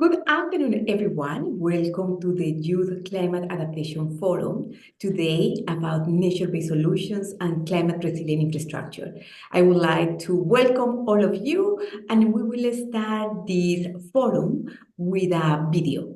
Good afternoon, everyone. Welcome to the Youth Climate Adaptation Forum, today about nature-based solutions and climate-resilient infrastructure. I would like to welcome all of you, and we will start this forum with a video.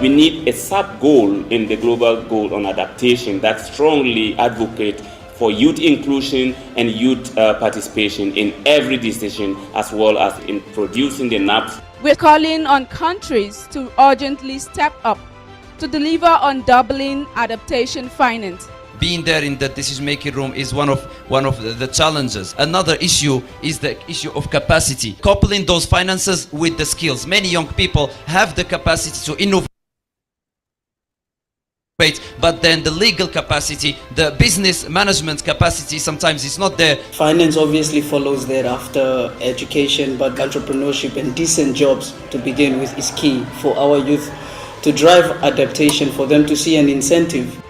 We need a sub-goal in the global goal on adaptation that strongly advocates for youth inclusion and youth participation in every decision, as well as in producing the maps. We're calling on countries to urgently step up to deliver on doubling adaptation finance. Being there in the decision-making room is one of the challenges. Another issue is the issue of capacity. Coupling those finances with the skills. Many young people have the capacity to innovate, but then the legal capacity, the business management capacity sometimes is not there. Finance obviously follows thereafter education, but entrepreneurship and decent jobs to begin with is key for our youth to drive adaptation, for them to see an incentive.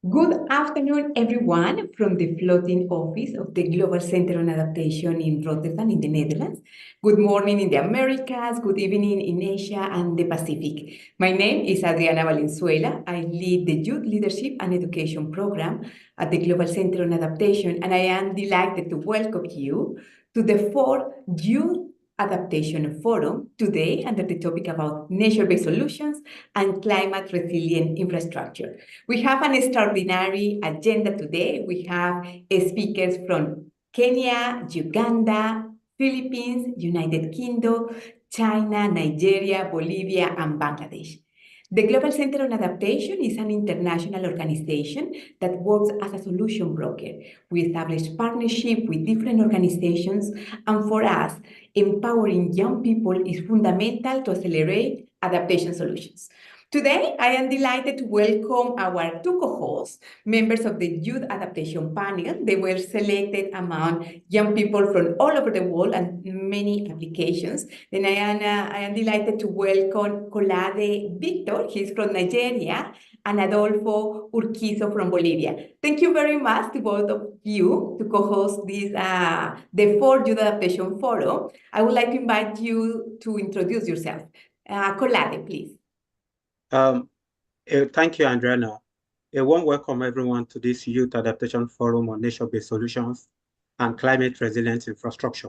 Good afternoon, everyone, from the floating office of the Global Center on Adaptation in Rotterdam, in the Netherlands. Good morning in the Americas, good evening in Asia and the Pacific. My name is Adriana Valenzuela. I lead the Youth Leadership and Education Program at the Global Center on Adaptation, and I am delighted to welcome you to the fourth Youth Adaptation Forum today under the topic about nature-based solutions and climate-resilient infrastructure. We have an extraordinary agenda today. We have speakers from Kenya, Uganda, Philippines, United Kingdom, China, Nigeria, Bolivia, and Bangladesh. The Global Center on Adaptation is an international organization that works as a solution broker. We establish partnership with different organizations, and for us, empowering young people is fundamental to accelerate adaptation solutions. Today, I am delighted to welcome our two co-hosts, members of the Youth Adaptation Panel. They were selected among young people from all over the world and many applications. Then I am delighted to welcome Colade Victor, he's from Nigeria, and Adolfo Urquizo from Bolivia. Thank you very much to both of you to co-host this, the fourth Youth Adaptation Forum. I would like to invite you to introduce yourself. Colade, please. Thank you, Adriana. A warm welcome, everyone, to this Youth Adaptation Forum on nature-based solutions and climate-resilient infrastructure.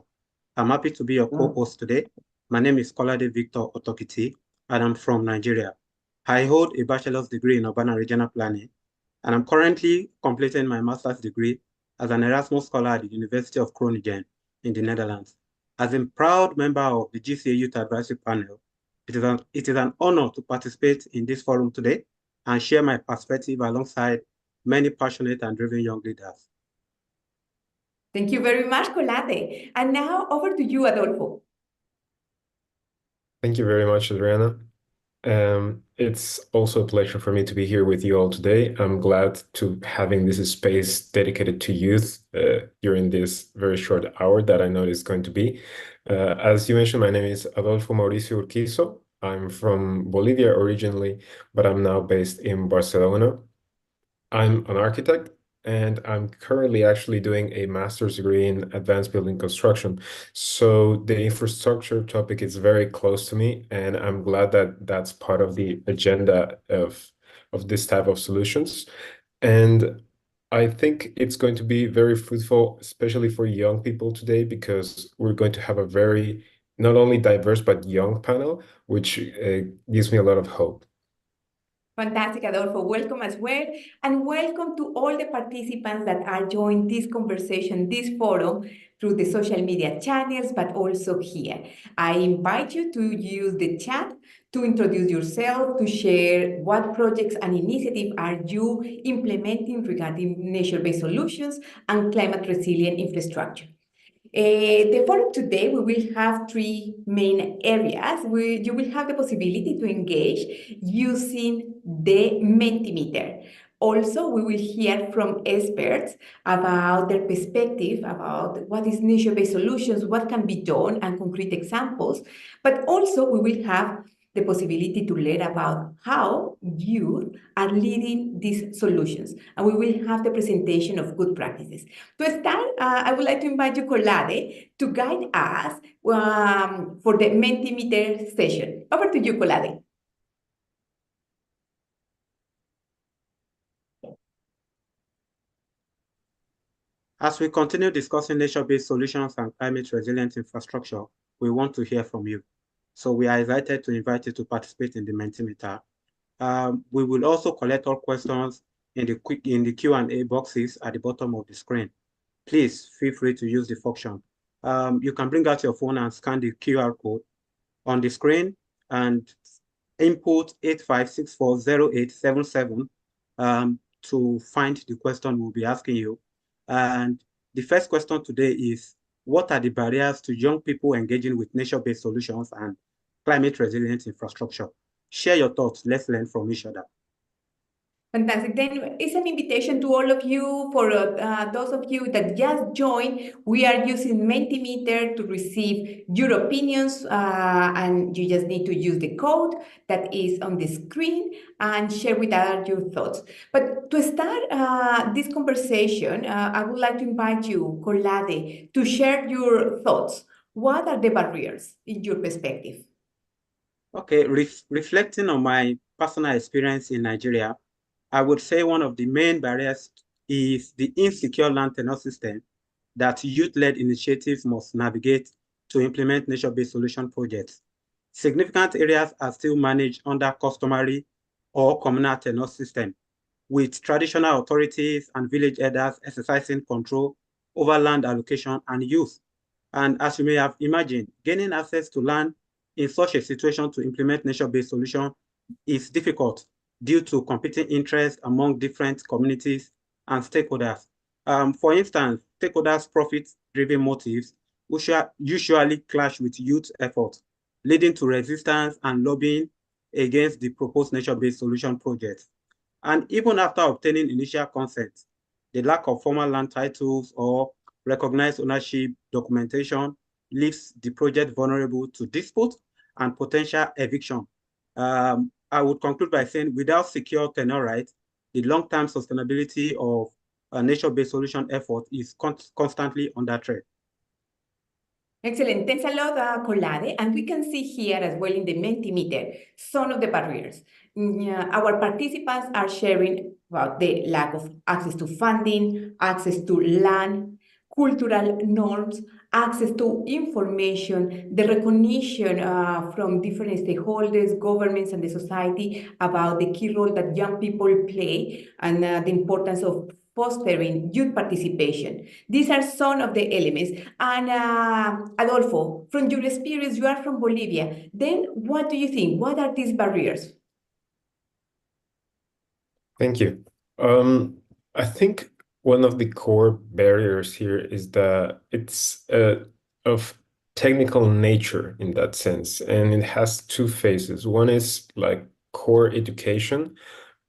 I'm happy to be your co-host today. My name is Kolade Victor Otokiti, and I'm from Nigeria. I hold a bachelor's degree in urban and regional planning, and I'm currently completing my master's degree as an Erasmus scholar at the University of Groningen in the Netherlands. As a proud member of the GCA Youth Advisory Panel, it is an honor to participate in this forum today and share my perspective alongside many passionate and driven young leaders. Thank you very much, Colade. And now over to you, Adolfo. Thank you very much, Adriana. It's also a pleasure for me to be here with you all today. I'm glad to having this space dedicated to youth during this very short hour that I know is going to be. As you mentioned, my name is Adolfo Mauricio Urquizo. I'm from Bolivia originally, but I'm now based in Barcelona. I'm an architect and I'm currently actually doing a master's degree in advanced building construction. So the infrastructure topic is very close to me, and I'm glad that that's part of the agenda of this type of solutions. And I think it's going to be very fruitful, especially for young people today, because we're going to have a very not only diverse but young panel, which gives me a lot of hope. Fantastic, Adolfo. Welcome as well. And welcome to all the participants that are joining this conversation, this forum, through the social media channels, but also here. I invite you to use the chat to introduce yourself, to share what projects and initiatives are you implementing regarding nature-based solutions and climate-resilient infrastructure. The forum today, we will have three main areas. You will have the possibility to engage using the Mentimeter. Also, we will hear from experts about their perspective about what is nature-based solutions, what can be done, and concrete examples. But also, we will have the possibility to learn about how youth are leading these solutions. And we will have the presentation of good practices. To start, I would like to invite you, Colade, to guide us for the Mentimeter session. Over to you, Colade. As we continue discussing nature-based solutions and climate-resilient infrastructure, we want to hear from you. So we are excited to invite you to participate in the Mentimeter. We will also collect all questions in the Q&A boxes at the bottom of the screen. Please feel free to use the function. You can bring out your phone and scan the QR code on the screen and input 85640877 to find the question we'll be asking you. And the first question today is, what are the barriers to young people engaging with nature-based solutions and climate-resilient infrastructure? Share your thoughts. Let's learn from each other. Fantastic. Then it's an invitation to all of you. For those of you that just joined, we are using Mentimeter to receive your opinions, and you just need to use the code that is on the screen and share with us your thoughts. But to start this conversation, I would like to invite you, Colade, to share your thoughts. What are the barriers in your perspective? Okay, reflecting on my personal experience in Nigeria, I would say one of the main barriers is the insecure land tenure system that youth-led initiatives must navigate to implement nature-based solution projects. Significant areas are still managed under customary or communal tenure system, with traditional authorities and village elders exercising control over land allocation and use. And as you may have imagined, gaining access to land in such a situation to implement nature-based solution is difficult due to competing interests among different communities and stakeholders. For instance, stakeholders' profit-driven motives usually clash with youth efforts, leading to resistance and lobbying against the proposed nature-based solution projects. And even after obtaining initial consent, the lack of formal land titles or recognized ownership documentation leaves the project vulnerable to dispute and potential eviction. I would conclude by saying, without secure tenure rights, the long-term sustainability of a nature-based solution effort is constantly under threat. Excellent. Thanks a lot, Colade. And we can see here as well in the Mentimeter some of the barriers. Our participants are sharing about the lack of access to funding, access to land, cultural norms, access to information, the recognition from different stakeholders, governments, and the society about the key role that young people play and the importance of fostering youth participation. These are some of the elements. And Adolfo, from your experience, you are from Bolivia. Then what do you think? What are these barriers? Thank you. I think one of the core barriers here is that it's of technical nature in that sense, and it has two phases. One is like core education.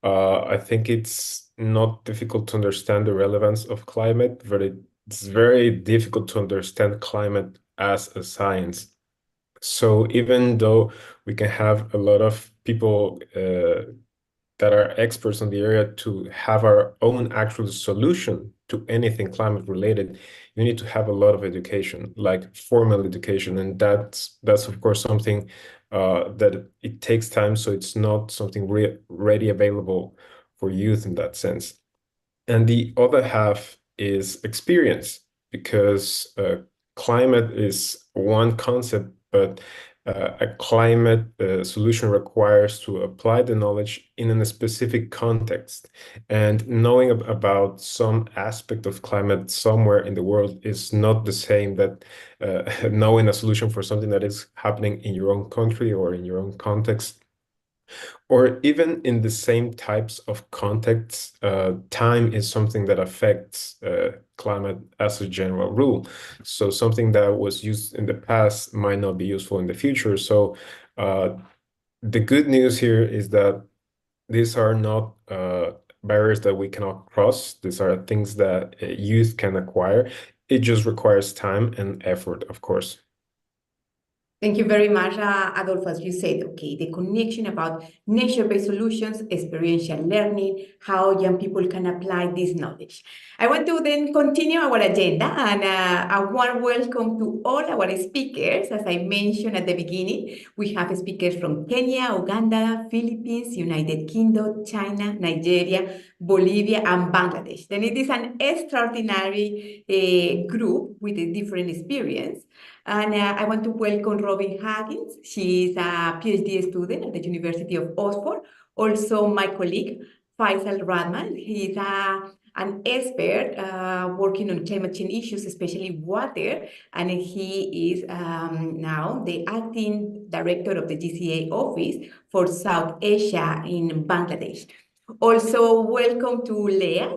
I think it's not difficult to understand the relevance of climate, but it's very difficult to understand climate as a science. So even though we can have a lot of people that are experts in the area to have our own actual solution to anything climate related, you need to have a lot of education, like formal education, and that's of course something that it takes time, so it's not something ready available for youth in that sense. And the other half is experience, because climate is one concept, but a climate solution requires to apply the knowledge in a specific context. And knowing about some aspect of climate somewhere in the world is not the same that knowing a solution for something that is happening in your own country or in your own context, or even in the same types of contexts. Time is something that affects climate as a general rule. So something that was used in the past might not be useful in the future. So the good news here is that these are not barriers that we cannot cross. These are things that youth can acquire. It just requires time and effort, of course. Thank you very much, Adolfo. As you said, okay, the connection about nature-based solutions, experiential learning, how young people can apply this knowledge. I want to then continue our agenda, and a warm welcome to all our speakers. As I mentioned at the beginning, we have speakers from Kenya, Uganda, Philippines, United Kingdom, China, Nigeria, Bolivia, and Bangladesh. Then it is an extraordinary group with a different experience. And I want to welcome Robin Huggins. She is a PhD student at the University of Oxford. Also, my colleague, Faisal Rahman. He is an expert working on climate change issues, especially water, and he is now the acting director of the GCA office for South Asia in Bangladesh. Also, welcome to Leah.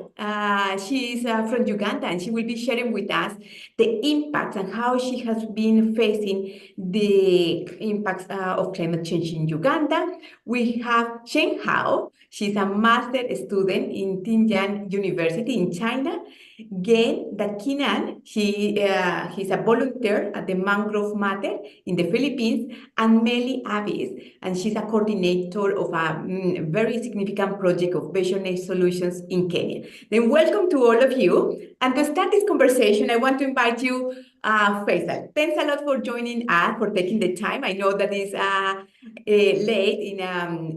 She is from Uganda, and she will be sharing with us the impacts and how she has been facing the impacts of climate change in Uganda. We have Chen Hao. She's a master student in Tianjin University in China. Gen Dakinan, he's a volunteer at the Mangrove Matter in the Philippines, and Meli Avis, and she's a coordinator of a very significant project of visionary solutions in Kenya. Then welcome to all of you. And to start this conversation, I want to invite you, Faisal. Thanks a lot for joining us, for taking the time. I know that it's late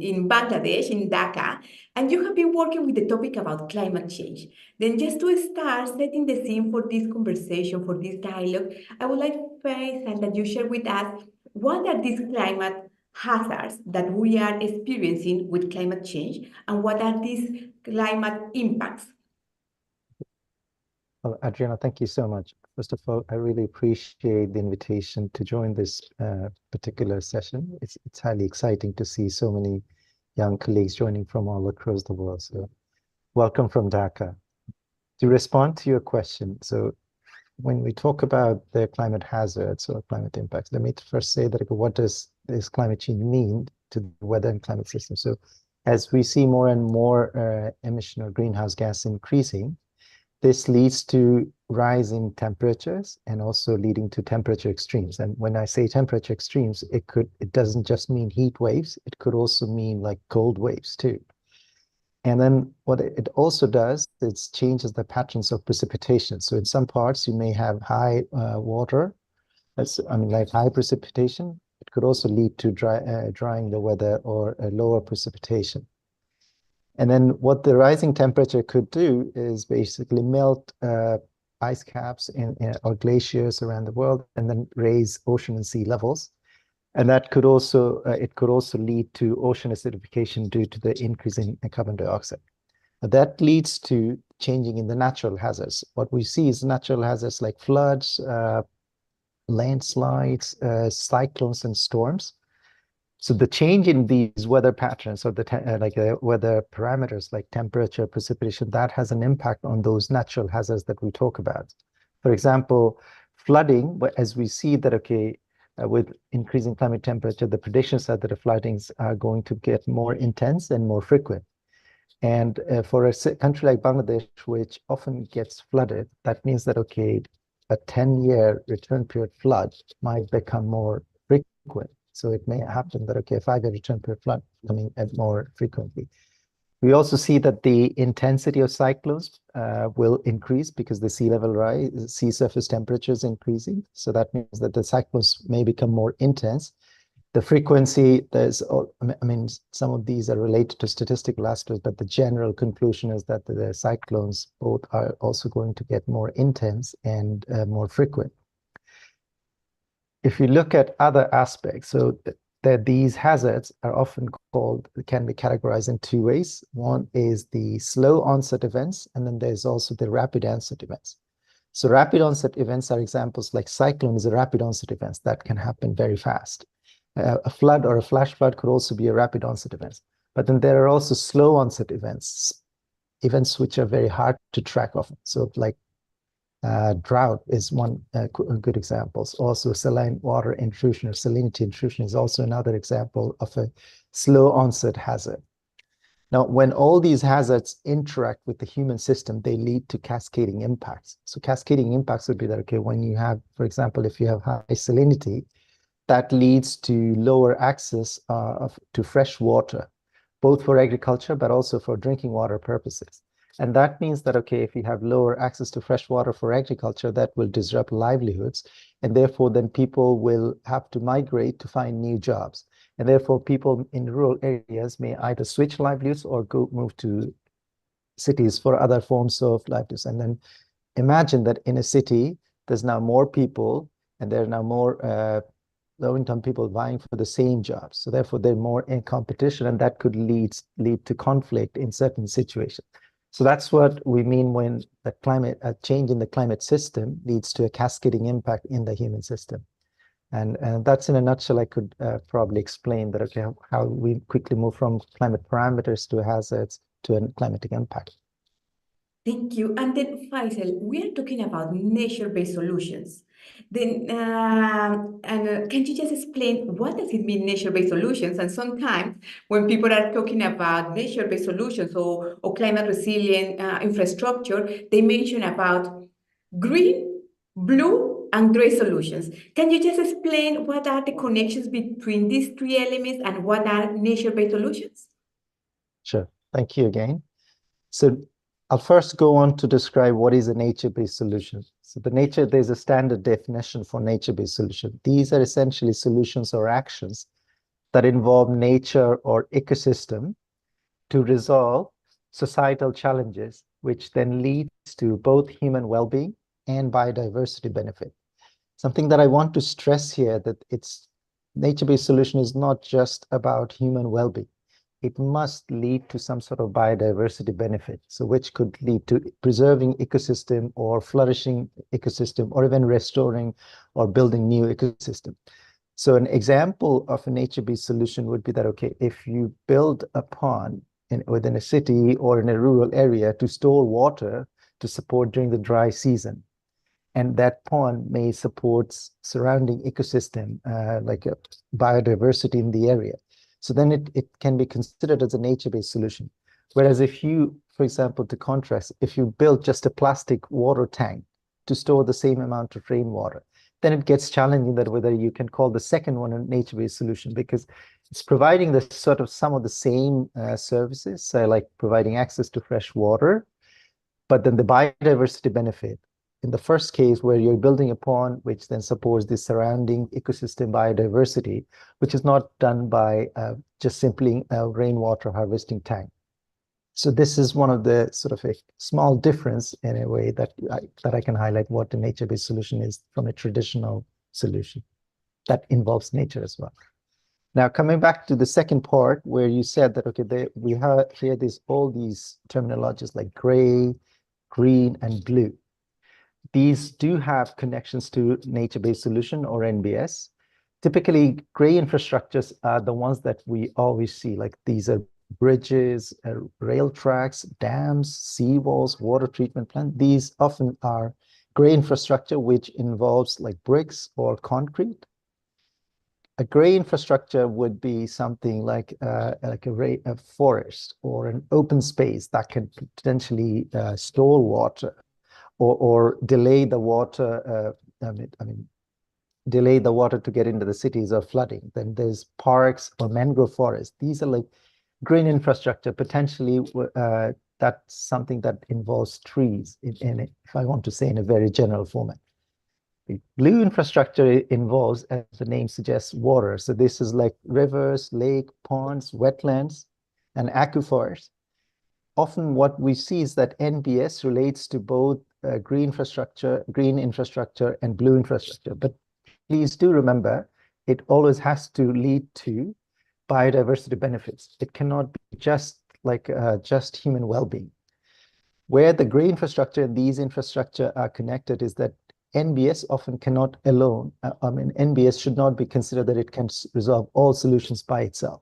in Bangladesh, in Dhaka, and you have been working with the topic about climate change. Then just to start setting the scene for this conversation, for this dialogue, I would like, Faisal, that you share with us what are these climate hazards that we are experiencing with climate change, and what are these climate impacts? Well, Adriana, thank you so much. First of all, I really appreciate the invitation to join this particular session. It's highly exciting to see so many young colleagues joining from all across the world. So welcome from Dhaka. To respond to your question, so when we talk about the climate hazards or climate impacts, let me first say that what does this climate change mean to the weather and climate system? So as we see more and more emission of greenhouse gas increasing, this leads to rising temperatures and also leading to temperature extremes. And when I say temperature extremes, it doesn't just mean heat waves, it could also mean like cold waves too. And then what it also does, it changes the patterns of precipitation. So in some parts, you may have high water, like high precipitation. It could also lead to drying the weather or a lower precipitation. And then what the rising temperature could do is basically melt ice caps or glaciers around the world, and then raise ocean and sea levels. And that could also lead to ocean acidification due to the increase in carbon dioxide. That leads to changing in the natural hazards. What we see is natural hazards like floods, landslides, cyclones, and storms. So the change in these weather patterns or the weather parameters like temperature, precipitation, that has an impact on those natural hazards that we talk about. For example, Flooding, but as we see that, okay, with increasing climate temperature, the predictions are that the floodings are going to get more intense and more frequent. And for a country like Bangladesh, which often gets flooded, that means that, okay, a 10-year return period flood might become more frequent. So it may happen that, okay, a 5-year return period flood coming more frequently. We also see that the intensity of cyclones will increase because the sea level rise, sea surface temperature is increasing. So that means that the cyclones may become more intense. The frequency, I mean, some of these are related to statistical aspects, but the general conclusion is that the cyclones both are also going to get more intense and more frequent. If you look at other aspects, so these hazards are often can be categorized in two ways. One is the slow onset events, and then there's also the rapid onset events. So rapid onset events are examples like cyclone is a rapid onset event that can happen very fast. A flood or a flash flood could also be a rapid onset event. But then there are also slow onset events which are very hard to track often. So like drought is one good example. Also saline water intrusion or salinity intrusion is also another example of a slow onset hazard. Now, when all these hazards interact with the human system, they lead to cascading impacts. So cascading impacts would be that, okay, when you have, for example, if you have high salinity, that leads to lower access to fresh water, both for agriculture, but also for drinking water purposes. And that means that, okay, if you have lower access to fresh water for agriculture, that will disrupt livelihoods. And therefore, then people will have to migrate to find new jobs. And therefore, people in rural areas may either switch livelihoods or move to cities for other forms of livelihoods. And then imagine that in a city, there's now more people, and there are now more low-income people vying for the same jobs. So therefore, they're more in competition, and that could lead to conflict in certain situations. So that's what we mean when a change in the climate system leads to a cascading impact in the human system. And that's in a nutshell, I could probably explain that, okay, how we quickly move from climate parameters to hazards to a climatic impact. Thank you. And then, Faisal, we are talking about nature-based solutions. Then, can you just explain what does it mean, nature-based solutions? And sometimes when people are talking about nature-based solutions or climate resilient infrastructure, they mention about green, blue, and gray solutions. Can you just explain what are the connections between these three elements and what are nature-based solutions? Sure. Thank you again. So I'll first go on to describe what is a nature-based solution. So there's a standard definition for nature-based solution. These are essentially solutions or actions that involve nature or ecosystem to resolve societal challenges, which then leads to both human well-being and biodiversity benefit. Something that I want to stress here, that nature-based solution is not just about human well-being. It must lead to some sort of biodiversity benefit, so which could lead to preserving ecosystem or flourishing ecosystem, or even restoring or building new ecosystem. So an example of a nature-based solution would be that, okay, if you build a pond within a city or in a rural area to store water to support during the dry season, and that pond may support surrounding ecosystem, like a biodiversity in the area. So then it can be considered as a nature-based solution. Whereas if you, for example, to contrast, if you build just a plastic water tank to store the same amount of rainwater, then it gets challenging that whether you can call the second one a nature-based solution, because it's providing the sort of some of the same services, like providing access to fresh water, but then the biodiversity benefit. In the first case, where you're building a pond, which then supports the surrounding ecosystem biodiversity, which is not done by just simply a rainwater harvesting tank. So this is one of the sort of a small difference in a way that I can highlight what the nature-based solution is from a traditional solution that involves nature as well. Now, coming back to the second part, where you said that, okay, we have here all these terminologies like gray, green, and blue. These do have connections to nature-based solution or NBS. Typically, gray infrastructures are the ones that we always see, like these are bridges, rail tracks, dams, seawalls, water treatment plants. These often are gray infrastructure, which involves like bricks or concrete. A gray infrastructure would be something like a forest or an open space that can potentially store water or delay the water. Delay the water to get into the cities or flooding. Then there's parks or mangrove forests. These are like green infrastructure. Potentially, that's something that involves trees. If I want to say in a very general format. The blue infrastructure involves, as the name suggests, water. So this is like rivers, lake, ponds, wetlands, and aquifers. Often what we see is that NBS relates to both green infrastructure, and blue infrastructure. But please do remember, it always has to lead to biodiversity benefits. It cannot be just like just human well-being. Where the green infrastructure and these infrastructure are connected is that NBS often cannot alone. NBS should not be considered that it can resolve all solutions by itself.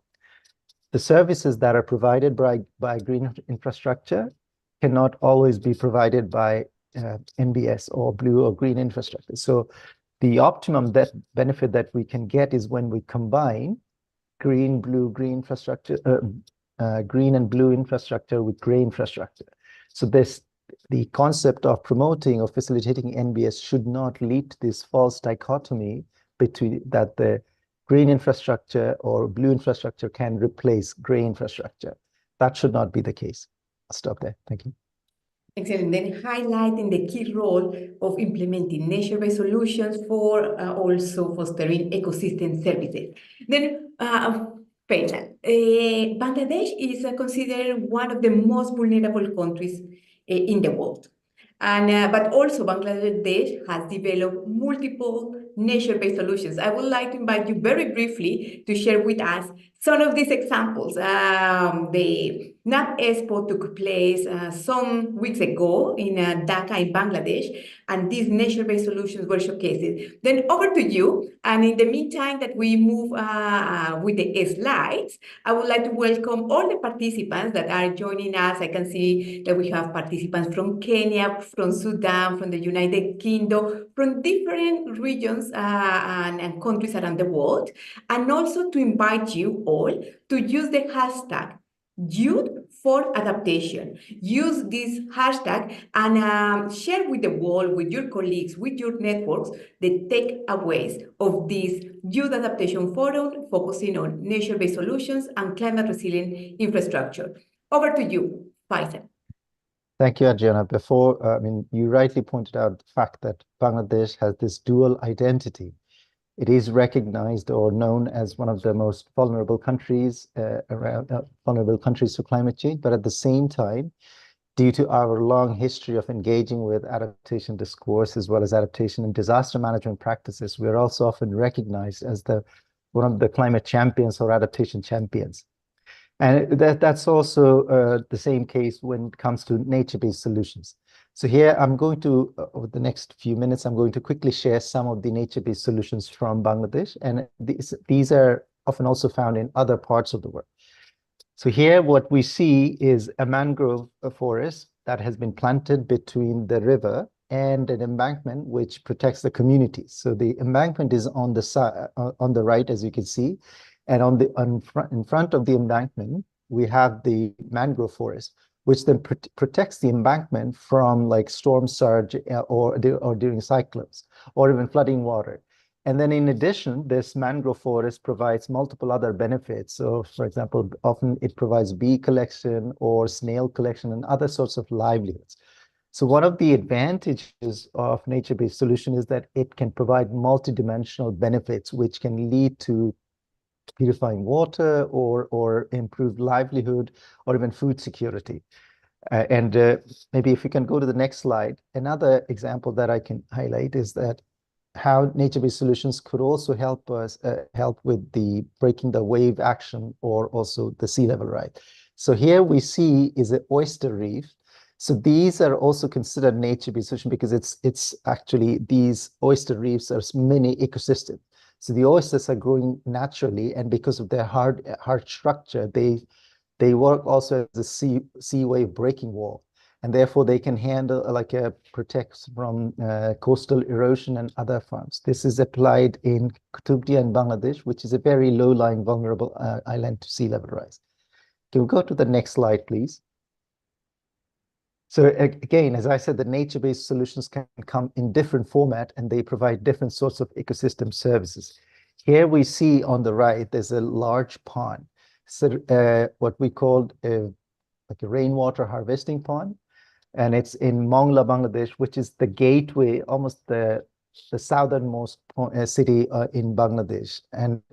The services that are provided by green infrastructure cannot always be provided by NBS or blue or green infrastructure. So the optimum benefit that we can get is when we combine green and blue infrastructure with gray infrastructure. So the concept of promoting or facilitating NBS should not lead to this false dichotomy between that the green infrastructure or blue infrastructure can replace gray infrastructure. That should not be the case. I'll stop there. Thank you. Excellent. Then highlighting the key role of implementing nature-based solutions for also fostering ecosystem services. Then, Faisal, Bangladesh is considered one of the most vulnerable countries in the world. But also Bangladesh has developed multiple nature-based solutions. I would like to invite you very briefly to share with us some of these examples. The NAP Expo took place some weeks ago in Dhaka in Bangladesh, and these nature-based solutions were showcased. Then over to you, and in the meantime that we move with the slides, I would like to welcome all the participants that are joining us. I can see that we have participants from Kenya, from Sudan, from the United Kingdom, from different regions and countries around the world, and also to invite you all to use the hashtag Youth for Adaptation. Use this hashtag and share with the world, with your colleagues, with your networks, the takeaways of this Youth Adaptation Forum focusing on nature-based solutions and climate-resilient infrastructure. Over to you, Faisal. Thank you, Adriana. You rightly pointed out the fact that Bangladesh has this dual identity. It is recognized or known as one of the most vulnerable countries to climate change, but at the same time, due to our long history of engaging with adaptation discourse as well as adaptation and disaster management practices, we are also often recognized as one of the climate champions or adaptation champions. And that's also the same case when it comes to nature-based solutions. So here I'm going to, over the next few minutes, I'm going to quickly share some of the nature-based solutions from Bangladesh. And these are often also found in other parts of the world. So here what we see is a mangrove forest that has been planted between the river and an embankment which protects the communities. So the embankment is on the side, on the right, as you can see. And in front of the embankment, we have the mangrove forest, which then protects the embankment from like storm surge or during cyclones or even flooding water. And then in addition, this mangrove forest provides multiple other benefits. So for example, often it provides bee collection or snail collection and other sorts of livelihoods. So one of the advantages of nature-based solution is that it can provide multidimensional benefits, which can lead to purifying water or improved livelihood or even food security. Maybe if we can go to the next slide, another example that I can highlight is that how nature-based solutions could also help us help with the breaking the wave action or also the sea level rise. So here we see is an oyster reef. So these are also considered nature-based solutions because it's actually these oyster reefs are mini ecosystems. So the oysters are growing naturally, and because of their hard structure, they work also as a sea wave breaking wall. and therefore they can handle protect from coastal erosion and other farms. This is applied in Qutubdia in Bangladesh, which is a very low-lying, vulnerable island to sea level rise. Can we go to the next slide, please? So again, as I said, the nature-based solutions can come in different format, and they provide different sorts of ecosystem services. Here we see on the right, there's a large pond. So what we called like a rainwater harvesting pond. And it's in Mongla, Bangladesh, which is the gateway, almost the southernmost city in Bangladesh. And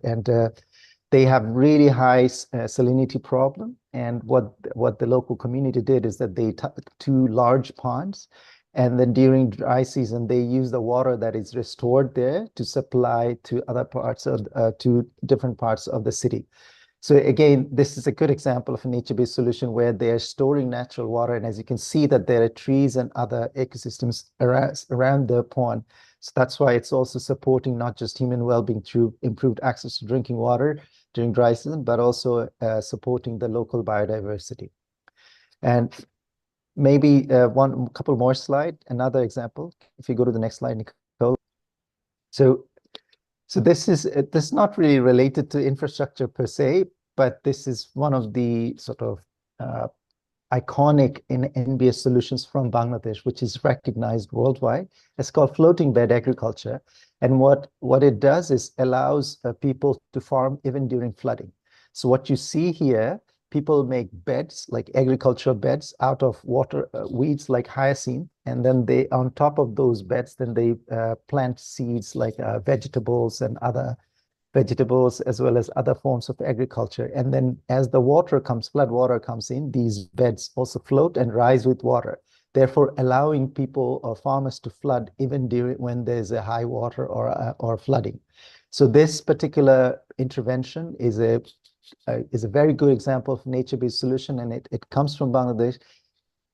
they have really high salinity problem. And what the local community did is that they took 2 large ponds, and then during dry season, they use the water that is restored there to supply to other parts of, to different parts of the city. So again, this is a good example of a nature-based solution where they're storing natural water. And as you can see that there are trees and other ecosystems around the pond. So that's why it's also supporting not just human well-being through improved access to drinking water during dry season, but also supporting the local biodiversity. And maybe couple more slide, another example. If you go to the next slide, Nicole. So this is not really related to infrastructure per se, but this is one of the sort of iconic NBS solutions from Bangladesh, which is recognized worldwide. It's called floating bed agriculture. And what it does is allows people to farm even during flooding. So what you see here, people make beds, like agricultural beds, out of water weeds like hyacinth, and then they, on top of those beds, then they plant seeds like vegetables and other vegetables, as well as other forms of agriculture. And then as the water comes, flood water comes in, these beds also float and rise with water, therefore allowing people or farmers to flood even during when there's a high water or flooding. So this particular intervention is a very good example of nature-based solution, and it comes from Bangladesh.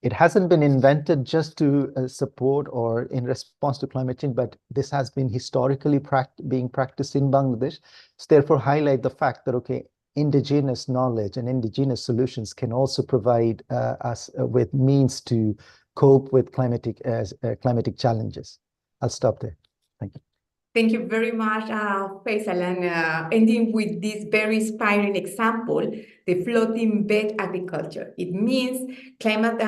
It hasn't been invented just to support or in response to climate change, but this has been historically being practiced in Bangladesh. So therefore highlight the fact that, okay, indigenous knowledge and indigenous solutions can also provide us with means to cope with climatic challenges. I'll stop there. Thank you. Thank you very much, Faisal. And ending with this very inspiring example, the floating bed agriculture. It means climate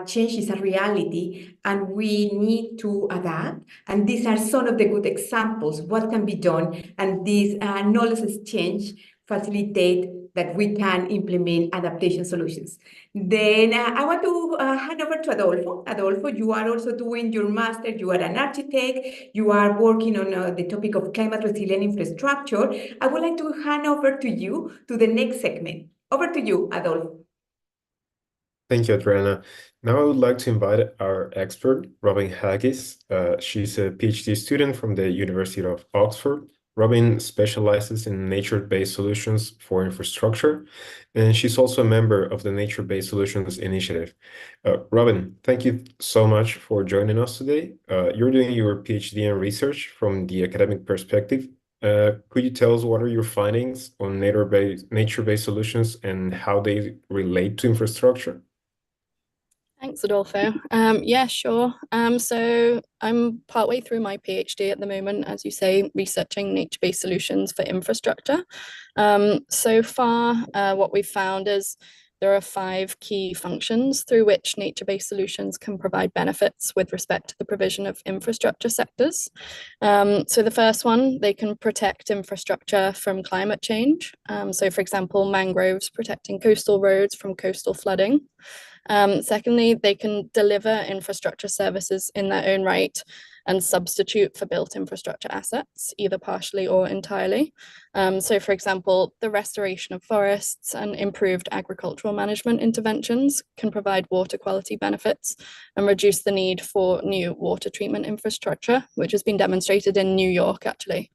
change is a reality and we need to adapt. And these are some of the good examples, what can be done. And this knowledge exchange facilitate that we can implement adaptation solutions. Then I want to hand over to Adolfo. Adolfo, you are also doing your master. You are an architect. You are working on the topic of climate resilient infrastructure. I would like to hand over to you to the next segment. Over to you, Adolfo. Thank you, Adriana. Now I would like to invite our expert, Robin Haggis. She's a PhD student from the University of Oxford. Robin specializes in nature-based solutions for infrastructure, and she's also a member of the Nature-Based Solutions Initiative. Robin, thank you so much for joining us today. You're doing your PhD in research from the academic perspective. Could you tell us what are your findings on nature-based solutions and how they relate to infrastructure? Thanks, Adolfo. Yeah, sure. So I'm partway through my PhD at the moment, as you say, researching nature-based solutions for infrastructure. So far, what we've found is there are 5 key functions through which nature-based solutions can provide benefits with respect to the provision of infrastructure sectors. So the first one, they can protect infrastructure from climate change. So for example, mangroves protecting coastal roads from coastal flooding. Secondly, they can deliver infrastructure services in their own right and substitute for built infrastructure assets, either partially or entirely. So for example, the restoration of forests and improved agricultural management interventions can provide water quality benefits and reduce the need for new water treatment infrastructure, which has been demonstrated in New York, actually.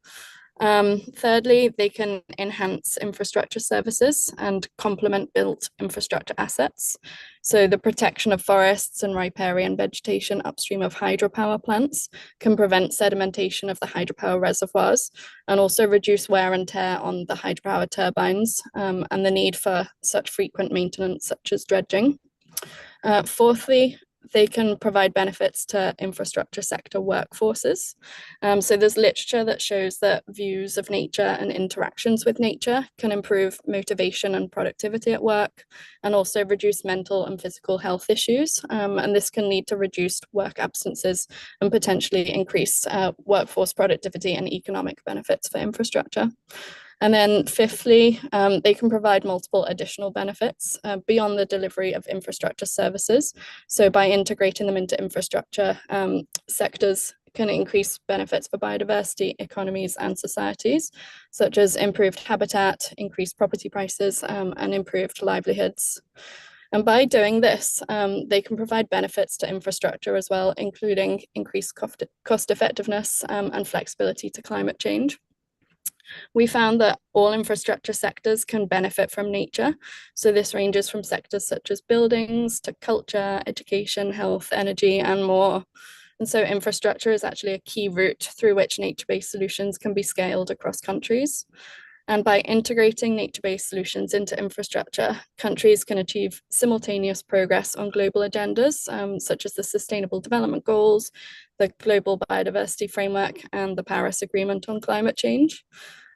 Thirdly, they can enhance infrastructure services and complement built infrastructure assets. So the protection of forests and riparian vegetation upstream of hydropower plants can prevent sedimentation of the hydropower reservoirs and also reduce wear and tear on the hydropower turbines and the need for such frequent maintenance such as dredging. Fourthly, they can provide benefits to infrastructure sector workforces. So there's literature that shows that views of nature and interactions with nature can improve motivation and productivity at work, and also reduce mental and physical health issues. And this can lead to reduced work absences and potentially increase workforce productivity and economic benefits for infrastructure. And then fifthly, they can provide multiple additional benefits beyond the delivery of infrastructure services. So by integrating them into infrastructure sectors can increase benefits for biodiversity, economies, and societies, such as improved habitat, increased property prices, and improved livelihoods. And by doing this, they can provide benefits to infrastructure as well, including increased cost effectiveness and flexibility to climate change. We found that all infrastructure sectors can benefit from nature. So this ranges from sectors such as buildings to culture, education, health, energy, and more. And so infrastructure is actually a key route through which nature-based solutions can be scaled across countries. And by integrating nature-based solutions into infrastructure, countries can achieve simultaneous progress on global agendas, such as the Sustainable Development Goals, the Global Biodiversity Framework, and the Paris Agreement on Climate Change.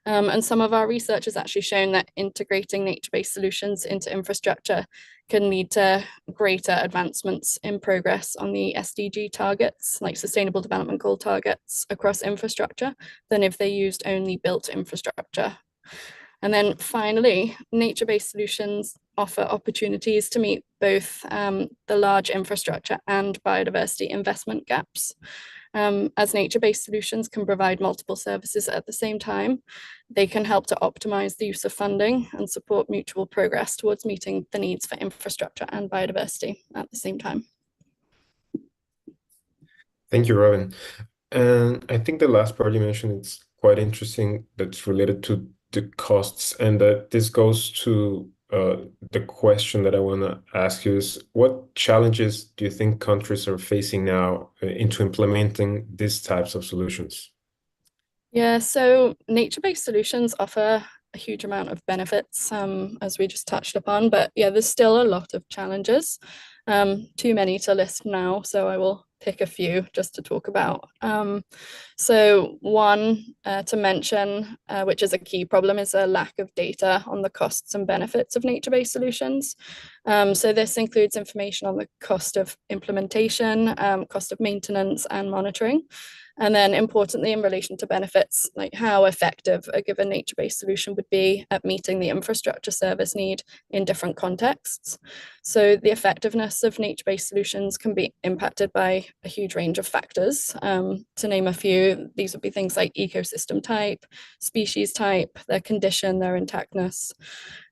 And some of our research has actually shown that integrating nature-based solutions into infrastructure can lead to greater advancements in progress on the SDG targets, like Sustainable Development Goal targets across infrastructure, than if they used only built infrastructure. And then finally, nature-based solutions offer opportunities to meet both the large infrastructure and biodiversity investment gaps. As nature-based solutions can provide multiple services at the same time, they can help to optimize the use of funding and support mutual progress towards meeting the needs for infrastructure and biodiversity at the same time. Thank you, Robin. And I think the last part you mentioned is quite interesting, that's related to the costs, and that this goes to the question that I want to ask you is, what challenges do you think countries are facing now into implementing these types of solutions? Yeah, so nature-based solutions offer a huge amount of benefits, as we just touched upon, but yeah, there's still a lot of challenges, too many to list now, so I will pick a few just to talk about. So one to mention, which is a key problem, is a lack of data on the costs and benefits of nature-based solutions. So this includes information on the cost of implementation, cost of maintenance and monitoring. And then importantly, in relation to benefits, like how effective a given nature-based solution would be at meeting the infrastructure service need in different contexts. So the effectiveness of nature-based solutions can be impacted by a huge range of factors. To name a few, these would be things like ecosystem type, species type, their condition, their intactness.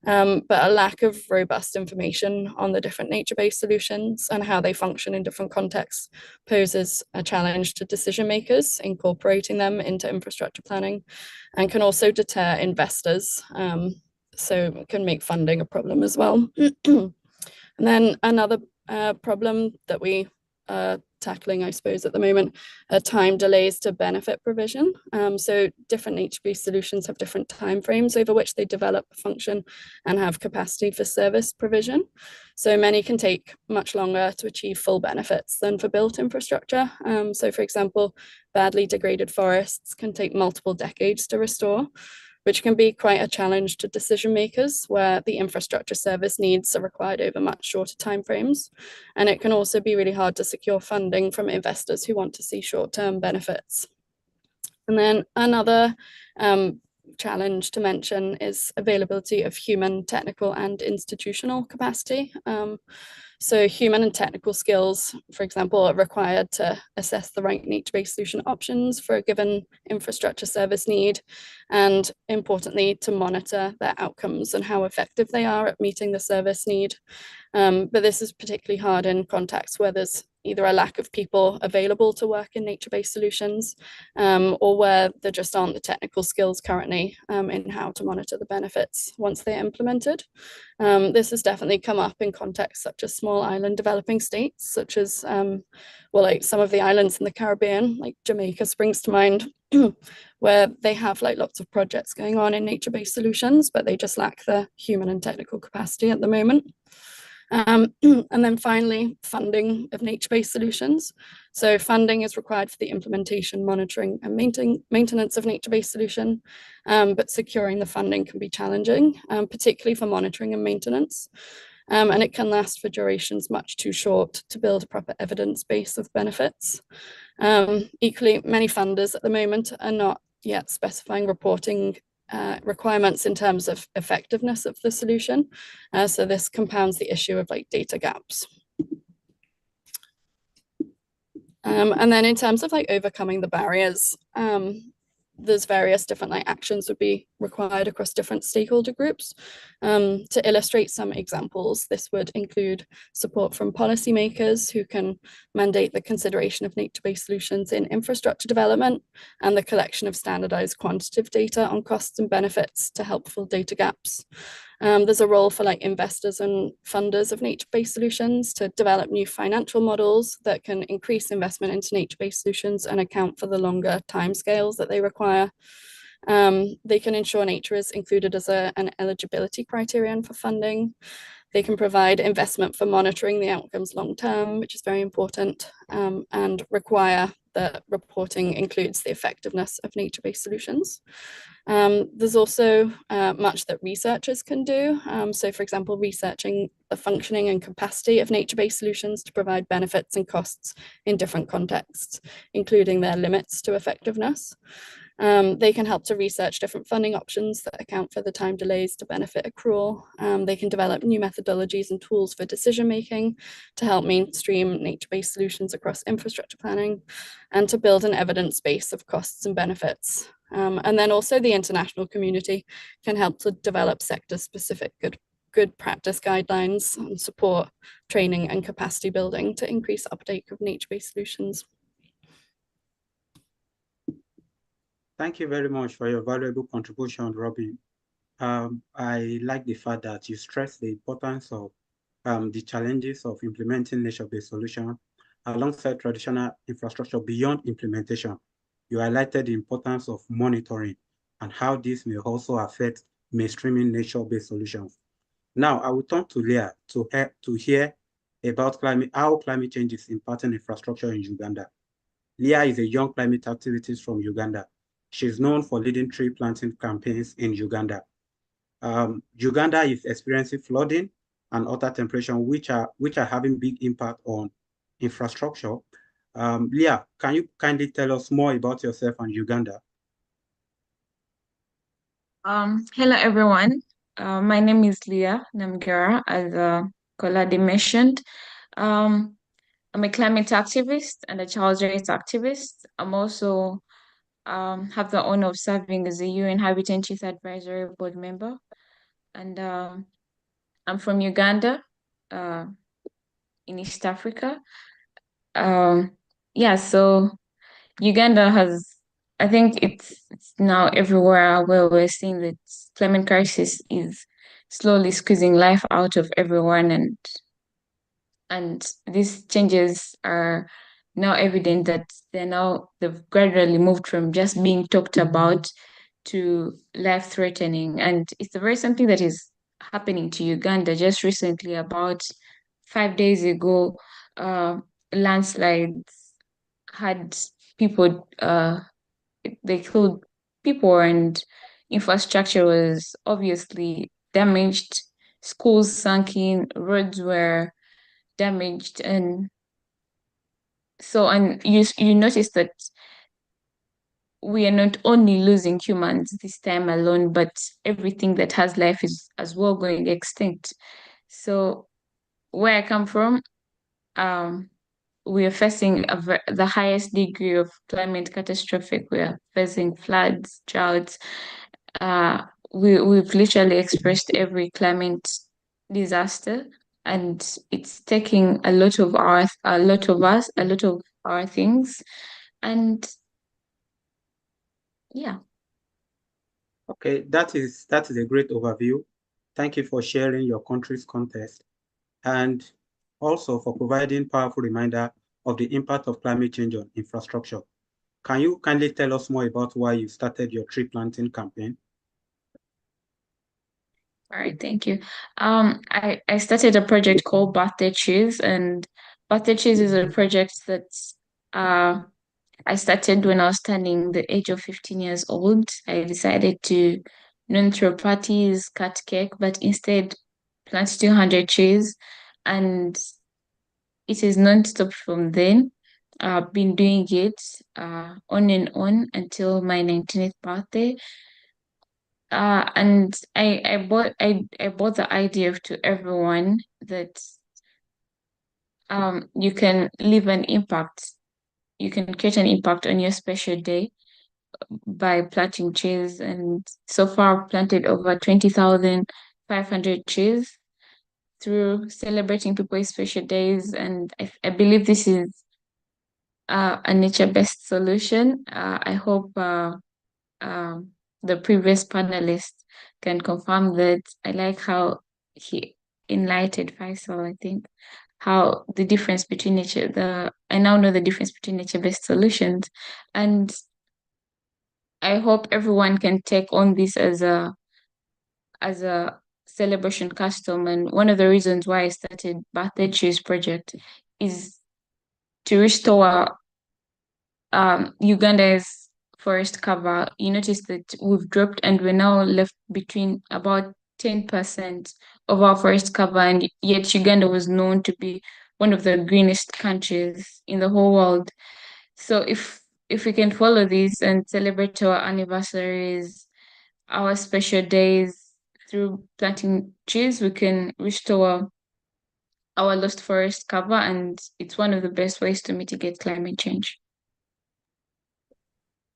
But a lack of robust information on the different nature-based solutions and how they function in different contexts poses a challenge to decision makers incorporating them into infrastructure planning, and can also deter investors. So it can make funding a problem as well. And then another problem that we are tackling, I suppose, at the moment, are time delays to benefit provision. So different nature-based solutions have different timeframes over which they develop, function, and have capacity for service provision. So many can take much longer to achieve full benefits than for built infrastructure. So for example, badly degraded forests can take multiple decades to restore, which can be quite a challenge to decision makers, where the infrastructure service needs are required over much shorter timeframes. And it can also be really hard to secure funding from investors who want to see short-term benefits. And then another challenge to mention is availability of human, technical, and institutional capacity. So human and technical skills, for example, are required to assess the right nature-based solution options for a given infrastructure service need, and importantly, to monitor their outcomes and how effective they are at meeting the service need. But this is particularly hard in contexts where there's either a lack of people available to work in nature-based solutions, or where there just aren't the technical skills currently in how to monitor the benefits once they're implemented. This has definitely come up in contexts such as small island developing states, such as, well, like some of the islands in the Caribbean, like Jamaica springs to mind, where they have like lots of projects going on in nature-based solutions, but they just lack the human and technical capacity at the moment. And then finally, funding of nature-based solutions. So funding is required for the implementation, monitoring, and maintenance of nature-based solution, but securing the funding can be challenging, particularly for monitoring and maintenance. And it can last for durations much too short to build a proper evidence base of benefits. Equally, many funders at the moment are not yet specifying reporting requirements in terms of effectiveness of the solution. So this compounds the issue of like data gaps. And then in terms of like overcoming the barriers, there's various different like actions would be required across different stakeholder groups. To illustrate some examples, this would include support from policymakers who can mandate the consideration of nature-based solutions in infrastructure development and the collection of standardized quantitative data on costs and benefits to help fill data gaps. There's a role for like investors and funders of nature-based solutions to develop new financial models that can increase investment into nature-based solutions and account for the longer timescales that they require. They can ensure nature is included as an eligibility criterion for funding. They can provide investment for monitoring the outcomes long-term, which is very important, and require that reporting includes the effectiveness of nature-based solutions. There's also much that researchers can do. So for example, researching the functioning and capacity of nature-based solutions to provide benefits and costs in different contexts, including their limits to effectiveness. They can help to research different funding options that account for the time delays to benefit accrual. They can develop new methodologies and tools for decision-making to help mainstream nature-based solutions across infrastructure planning and to build an evidence base of costs and benefits. And then also the international community can help to develop sector-specific good practice guidelines and support training and capacity building to increase uptake of nature-based solutions. Thank you very much for your valuable contribution, Robin. I like the fact that you stress the importance of the challenges of implementing nature-based solutions alongside traditional infrastructure beyond implementation. You highlighted the importance of monitoring and how this may also affect mainstreaming nature-based solutions. Now, I will turn to Leah to hear about how climate change is impacting infrastructure in Uganda. Leah is a young climate activist from Uganda. She's known for leading tree planting campaigns in Uganda. Uganda is experiencing flooding and hotter temperatures, which are having big impact on infrastructure. Leah, can you kindly tell us more about yourself and Uganda? Hello, everyone. My name is Leah Namgara, as Kolade mentioned. I'm a climate activist and a child rights activist. I'm also have the honor of serving as a UN Habitat Youth Advisory Board member. And I'm from Uganda, in East Africa. Yeah, so Uganda has, I think it's now everywhere where we're seeing that climate crisis is slowly squeezing life out of everyone, and these changes are now evident that they've gradually moved from just being talked about to life-threatening. And it's very something that is happening to Uganda. Just recently, about 5 days ago, landslides had people, they killed people, and infrastructure was obviously damaged. Schools sunk in, roads were damaged, and so you notice that we are not only losing humans this time alone, but everything that has life is as well going extinct. So where I come from, we are facing the highest degree of climate catastrophic. We are facing floods, droughts. We've literally expressed every climate disaster, and it's taking a lot of our things, and yeah. Okay, that is a great overview. Thank you for sharing your country's context and also for providing powerful reminder of the impact of climate change on infrastructure. Can you kindly tell us more about why you started your tree planting campaign? All right, thank you. I started a project called Birthday Cheese, and Birthday Cheese is a project that's I started when I was turning the age of 15 years old. I decided to not throw parties, cut cake, but instead plant 200 trees, and it is non-stop from then. I've been doing it on and on until my 19th birthday. And I bought the idea to everyone that you can leave an impact. You can create an impact on your special day by planting trees. And so far, I've planted over 20,500 trees through celebrating people's special days. And I believe this is a nature-based solution. I hope um, the previous panelist can confirm that. I like how he enlightened Faisal, I think, how the difference between I now know the difference between nature-based solutions. And I hope everyone can take on this as a celebration custom. And one of the reasons why I started Birthday Trees Project is to restore Uganda's forest cover. You notice that we've dropped and we're now left between about 10% of our forest cover, and yet Uganda was known to be one of the greenest countries in the whole world. So if we can follow this and celebrate our anniversaries, our special days through planting trees, we can restore our lost forest cover, and it's one of the best ways to mitigate climate change.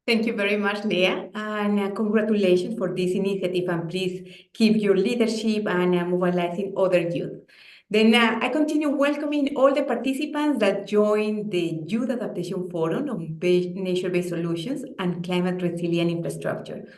Thank you very much, Leah, and congratulations for this initiative, and please keep your leadership and mobilizing other youth. Then I continue welcoming all the participants that joined the Youth Adaptation Forum on nature-based solutions and climate resilient infrastructure.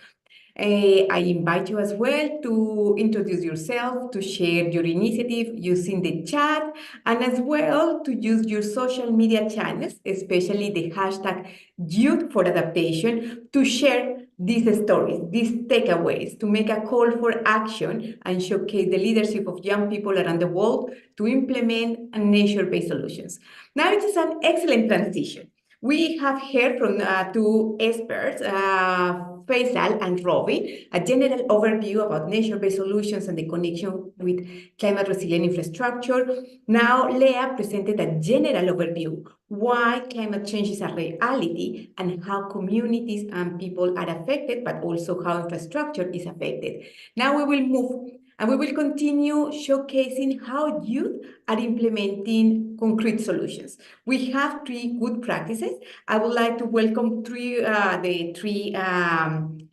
I invite you as well to introduce yourself, to share your initiative using the chat, and as well to use your social media channels, especially the hashtag Youth for Adaptation, to share these stories, these takeaways, to make a call for action and showcase the leadership of young people around the world to implement nature-based solutions. Now it is an excellent transition. We have heard from two experts, Faisal and Robin, a general overview about nature-based solutions and the connection with climate resilient infrastructure. Now, Leah presented a general overview, why climate change is a reality and how communities and people are affected, but also how infrastructure is affected. Now we will move and we will continue showcasing how youth are implementing concrete solutions. We have 3 good practices. I would like to welcome the three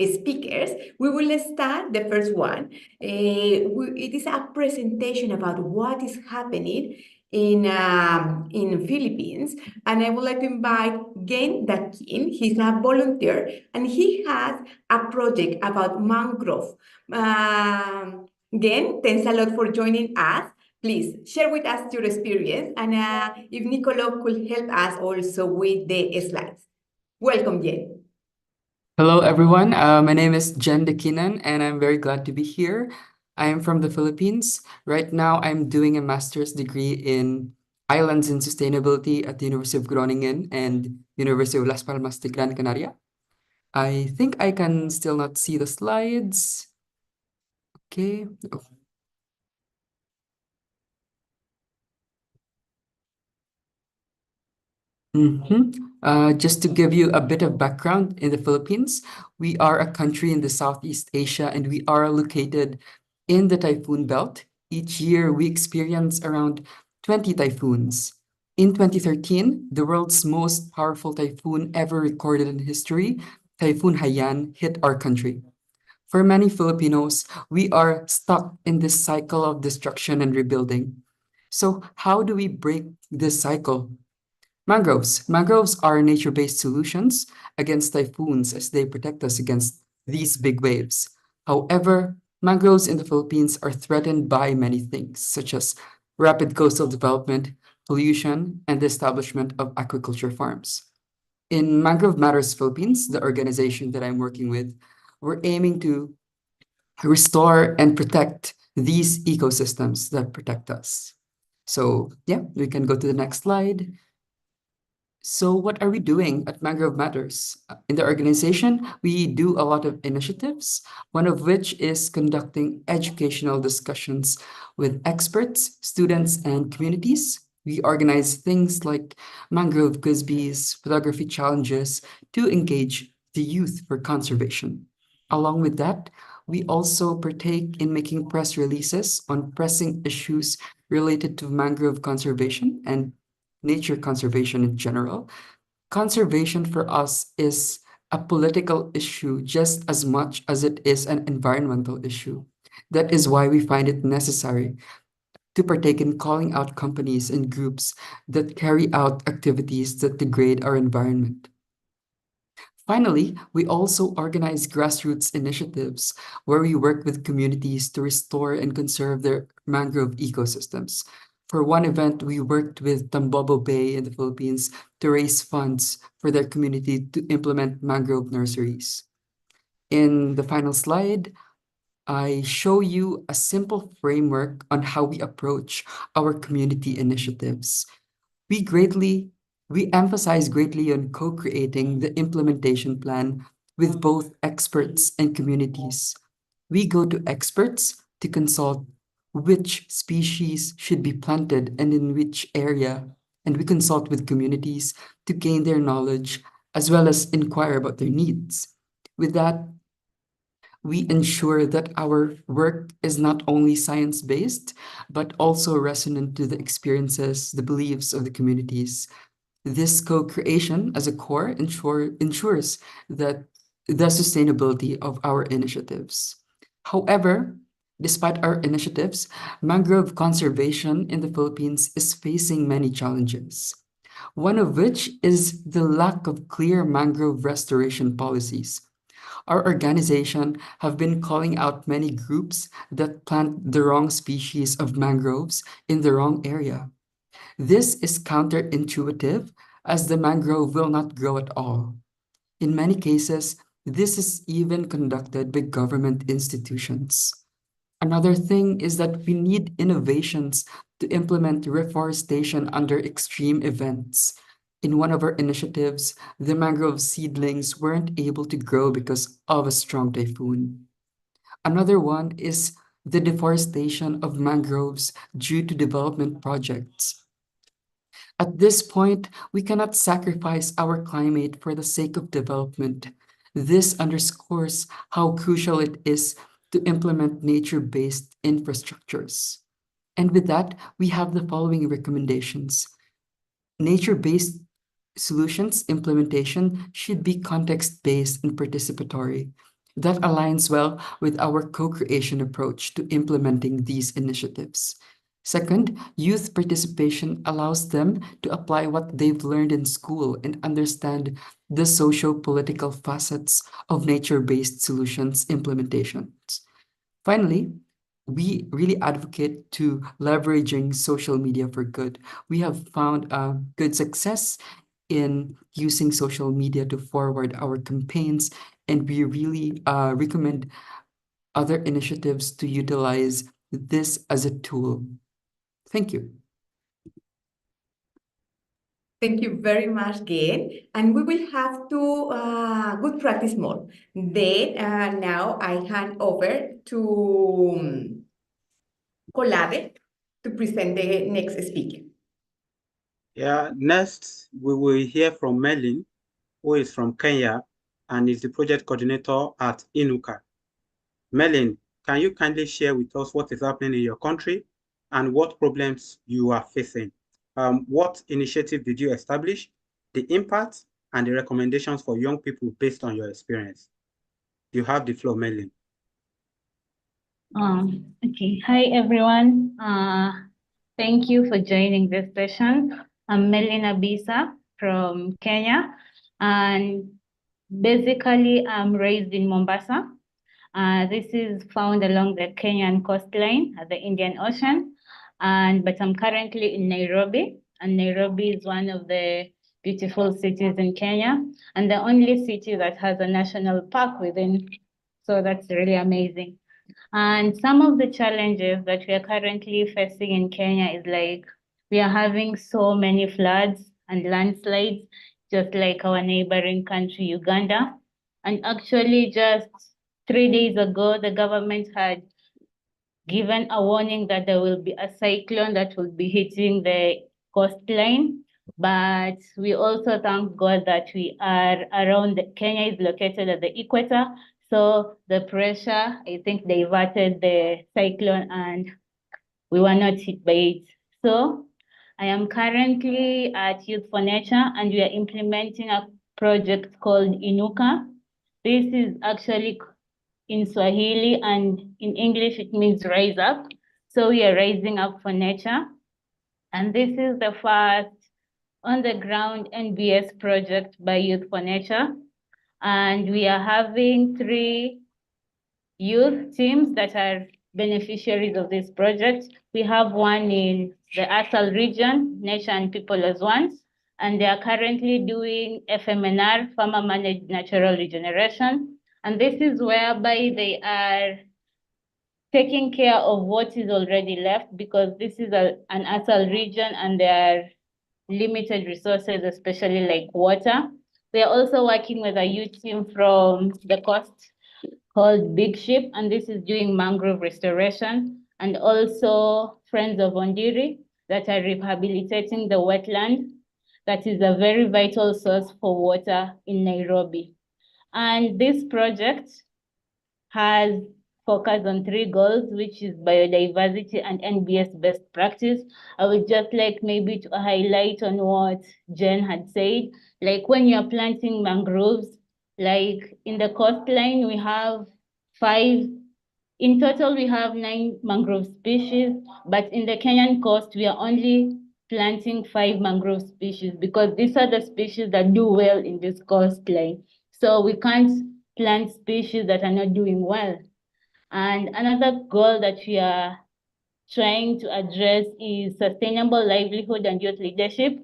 speakers. We will start the first one. It is a presentation about what is happening in Philippines, and I would like to invite Gen Dakin. He's a volunteer, and he has a project about mangrove. Gen, thanks a lot for joining us. Please share with us your experience, and if Nicolo could help us also with the slides. Welcome, Jen. Hello, everyone. My name is Jen Dekinan, and I'm very glad to be here. I am from the Philippines. Right now, I'm doing a master's degree in Islands and Sustainability at the University of Groningen and University of Las Palmas de Gran Canaria. I think I can still not see the slides. Okay. Oh. Just to give you a bit of background in the Philippines, we are a country in the Southeast Asia, and we are located in the typhoon belt. Each year, we experience around 20 typhoons. In 2013, the world's most powerful typhoon ever recorded in history, Typhoon Haiyan, hit our country. For many Filipinos, we are stuck in this cycle of destruction and rebuilding. So how do we break this cycle? Mangroves. Mangroves are nature-based solutions against typhoons as they protect us against these big waves. However, mangroves in the Philippines are threatened by many things, such as rapid coastal development, pollution, and the establishment of aquaculture farms. In Mangrove Matters Philippines, the organization that I'm working with, we're aiming to restore and protect these ecosystems that protect us. So yeah, we can go to the next slide. So what are we doing at Mangrove Matters? In the organization, we do a lot of initiatives, one of which is conducting educational discussions with experts, students, and communities. We organize things like mangrove quiz bees, photography challenges to engage the youth for conservation. Along with that, we also partake in making press releases on pressing issues related to mangrove conservation and nature conservation in general. Conservation for us is a political issue just as much as it is an environmental issue. That is why we find it necessary to partake in calling out companies and groups that carry out activities that degrade our environment. Finally, we also organize grassroots initiatives where we work with communities to restore and conserve their mangrove ecosystems. For one event, we worked with Tambobo Bay in the Philippines to raise funds for their community to implement mangrove nurseries. In the final slide, I show you a simple framework on how we approach our community initiatives. We emphasize greatly on co-creating the implementation plan with both experts and communities. We go to experts to consult which species should be planted and in which area, and we consult with communities to gain their knowledge as well as inquire about their needs. With that, we ensure that our work is not only science-based, but also resonant to the experiences, the beliefs of the communities. This co-creation as a core ensures that the sustainability of our initiatives. However, despite our initiatives, mangrove conservation in the Philippines is facing many challenges. One of which is the lack of clear mangrove restoration policies. Our organization have been calling out many groups that plant the wrong species of mangroves in the wrong area. This is counterintuitive as the mangrove will not grow at all. In many cases, this is even conducted by government institutions. Another thing is that we need innovations to implement reforestation under extreme events. In one of our initiatives, the mangrove seedlings weren't able to grow because of a strong typhoon. Another one is the deforestation of mangroves due to development projects. At this point, we cannot sacrifice our climate for the sake of development. This underscores how crucial it is to implement nature-based infrastructures. And with that, we have the following recommendations. Nature-based solutions implementation should be context-based and participatory. That aligns well with our co-creation approach to implementing these initiatives. Second, youth participation allows them to apply what they've learned in school and understand the socio-political facets of nature-based solutions implementations. Finally, we really advocate to leveraging social media for good. We have found good success in using social media to forward our campaigns, and we really recommend other initiatives to utilize this as a tool. Thank you. Thank you very much, Gail. And we will have to good practice more. Then now I hand over to Colade to present the next speaker. Yeah, next we will hear from Melin, who is from Kenya and is the project coordinator at Inuka. Melin, can you kindly share with us what is happening in your country and what problems you are facing? What initiative did you establish, the impact, and the recommendations for young people based on your experience? You have the floor, Melin. Okay. Hi, everyone. Thank you for joining this session. I'm Melina Bisa from Kenya, and basically I'm raised in Mombasa. This is found along the Kenyan coastline at the Indian Ocean, but I'm currently in Nairobi, and Nairobi is one of the beautiful cities in Kenya, and the only city that has a national park within, so that's really amazing. And some of the challenges that we are currently facing in Kenya is like we are having so many floods and landslides, just like our neighboring country, Uganda. And actually, just 3 days ago, the government had given a warning that there will be a cyclone that will be hitting the coastline. But we also thank God that we are around, Kenya is located at the equator. So the pressure, I think, diverted the cyclone and we were not hit by it. So I am currently at Youth for Nature and we are implementing a project called Inuka. This is actually in Swahili and in English it means rise up. So we are rising up for nature. And this is the first on the ground NBS project by Youth for Nature. And we are having 3 youth teams that are beneficiaries of this project. We have one in the Asal region, Nature and People as One, and they are currently doing FMNR, Farmer Managed Natural Regeneration. And this is whereby they are taking care of what is already left because this is an Asal region and there are limited resources, especially like water. We are also working with a youth team from the coast called Big Ship, and this is doing mangrove restoration, and also Friends of Ondiri that are rehabilitating the wetland that is a very vital source for water in Nairobi. And this project has focused on 3 goals, which is biodiversity and NBS best practice. I would just like maybe to highlight on what Jen had said, like when you're planting mangroves, like in the coastline, we have 5, in total, we have 9 mangrove species, but in the Kenyan coast, we are only planting 5 mangrove species because these are the species that do well in this coastline. So we can't plant species that are not doing well. And another goal that we are trying to address is sustainable livelihood and youth leadership.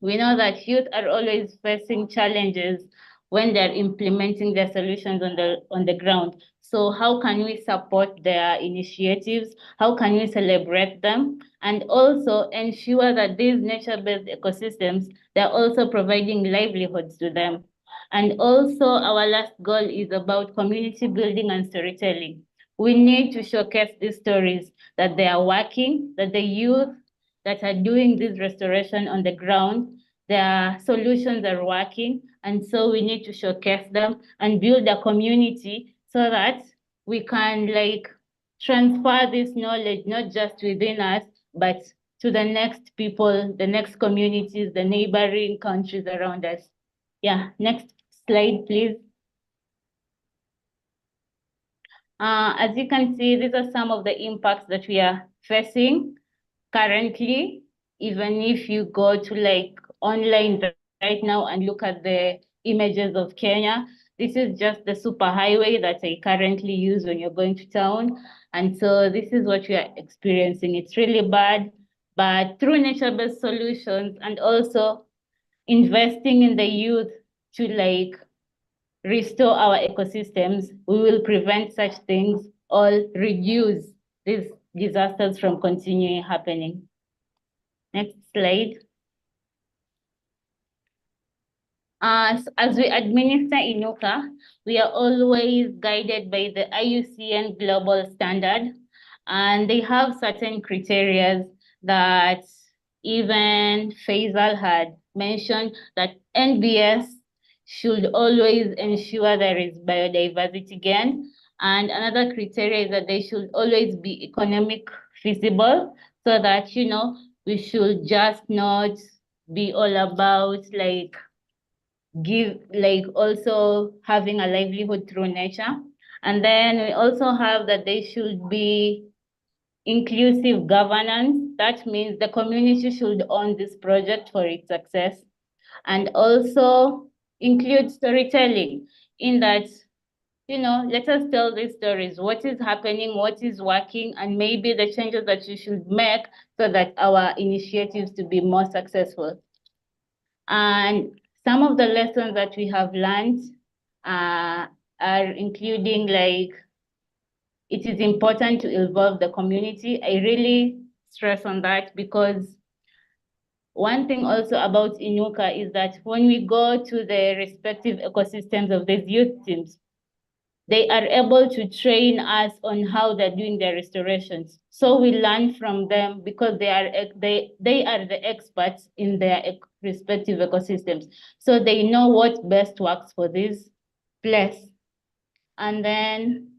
We know that youth are always facing challenges when they're implementing their solutions on the ground. So how can we support their initiatives? How can we celebrate them? And also ensure that these nature-based ecosystems, they're also providing livelihoods to them. And also our last goal is about community building and storytelling. We need to showcase these stories that they are working, that the youth that are doing this restoration on the ground, their solutions are working. And so we need to showcase them and build a community so that we can like transfer this knowledge, not just within us, but to the next people, the next communities, the neighboring countries around us. Yeah, next slide, please. As you can see, these are some of the impacts that we are facing currently. Even if you go to like online right now and look at the images of Kenya, this is just the superhighway that I currently use when you're going to town. And so this is what we are experiencing. It's really bad, but through nature-based solutions and also investing in the youth to like restore our ecosystems, we will prevent such things or reduce these disasters from continuing happening. Next slide. As we administer Inuka, we are always guided by the IUCN global standard, and they have certain criteria that even Faisal had mentioned that NBS should always ensure there is biodiversity gain. And another criteria is that they should always be economic feasible so that, you know, we should just not be all about like also having a livelihood through nature. And then we also have that they should be inclusive governance. That means the community should own this project for its success. And also include storytelling in that, you know, let us tell these stories, what is happening, what is working, and maybe the changes that you should make so that our initiatives to be more successful. And some of the lessons that we have learned are including like it is important to involve the community. I really stress on that because one thing also about Inuka is that when we go to the respective ecosystems of these youth teams, they are able to train us on how they're doing their restorations. So we learn from them because they are the experts in their respective ecosystems. So they know what best works for this place. And then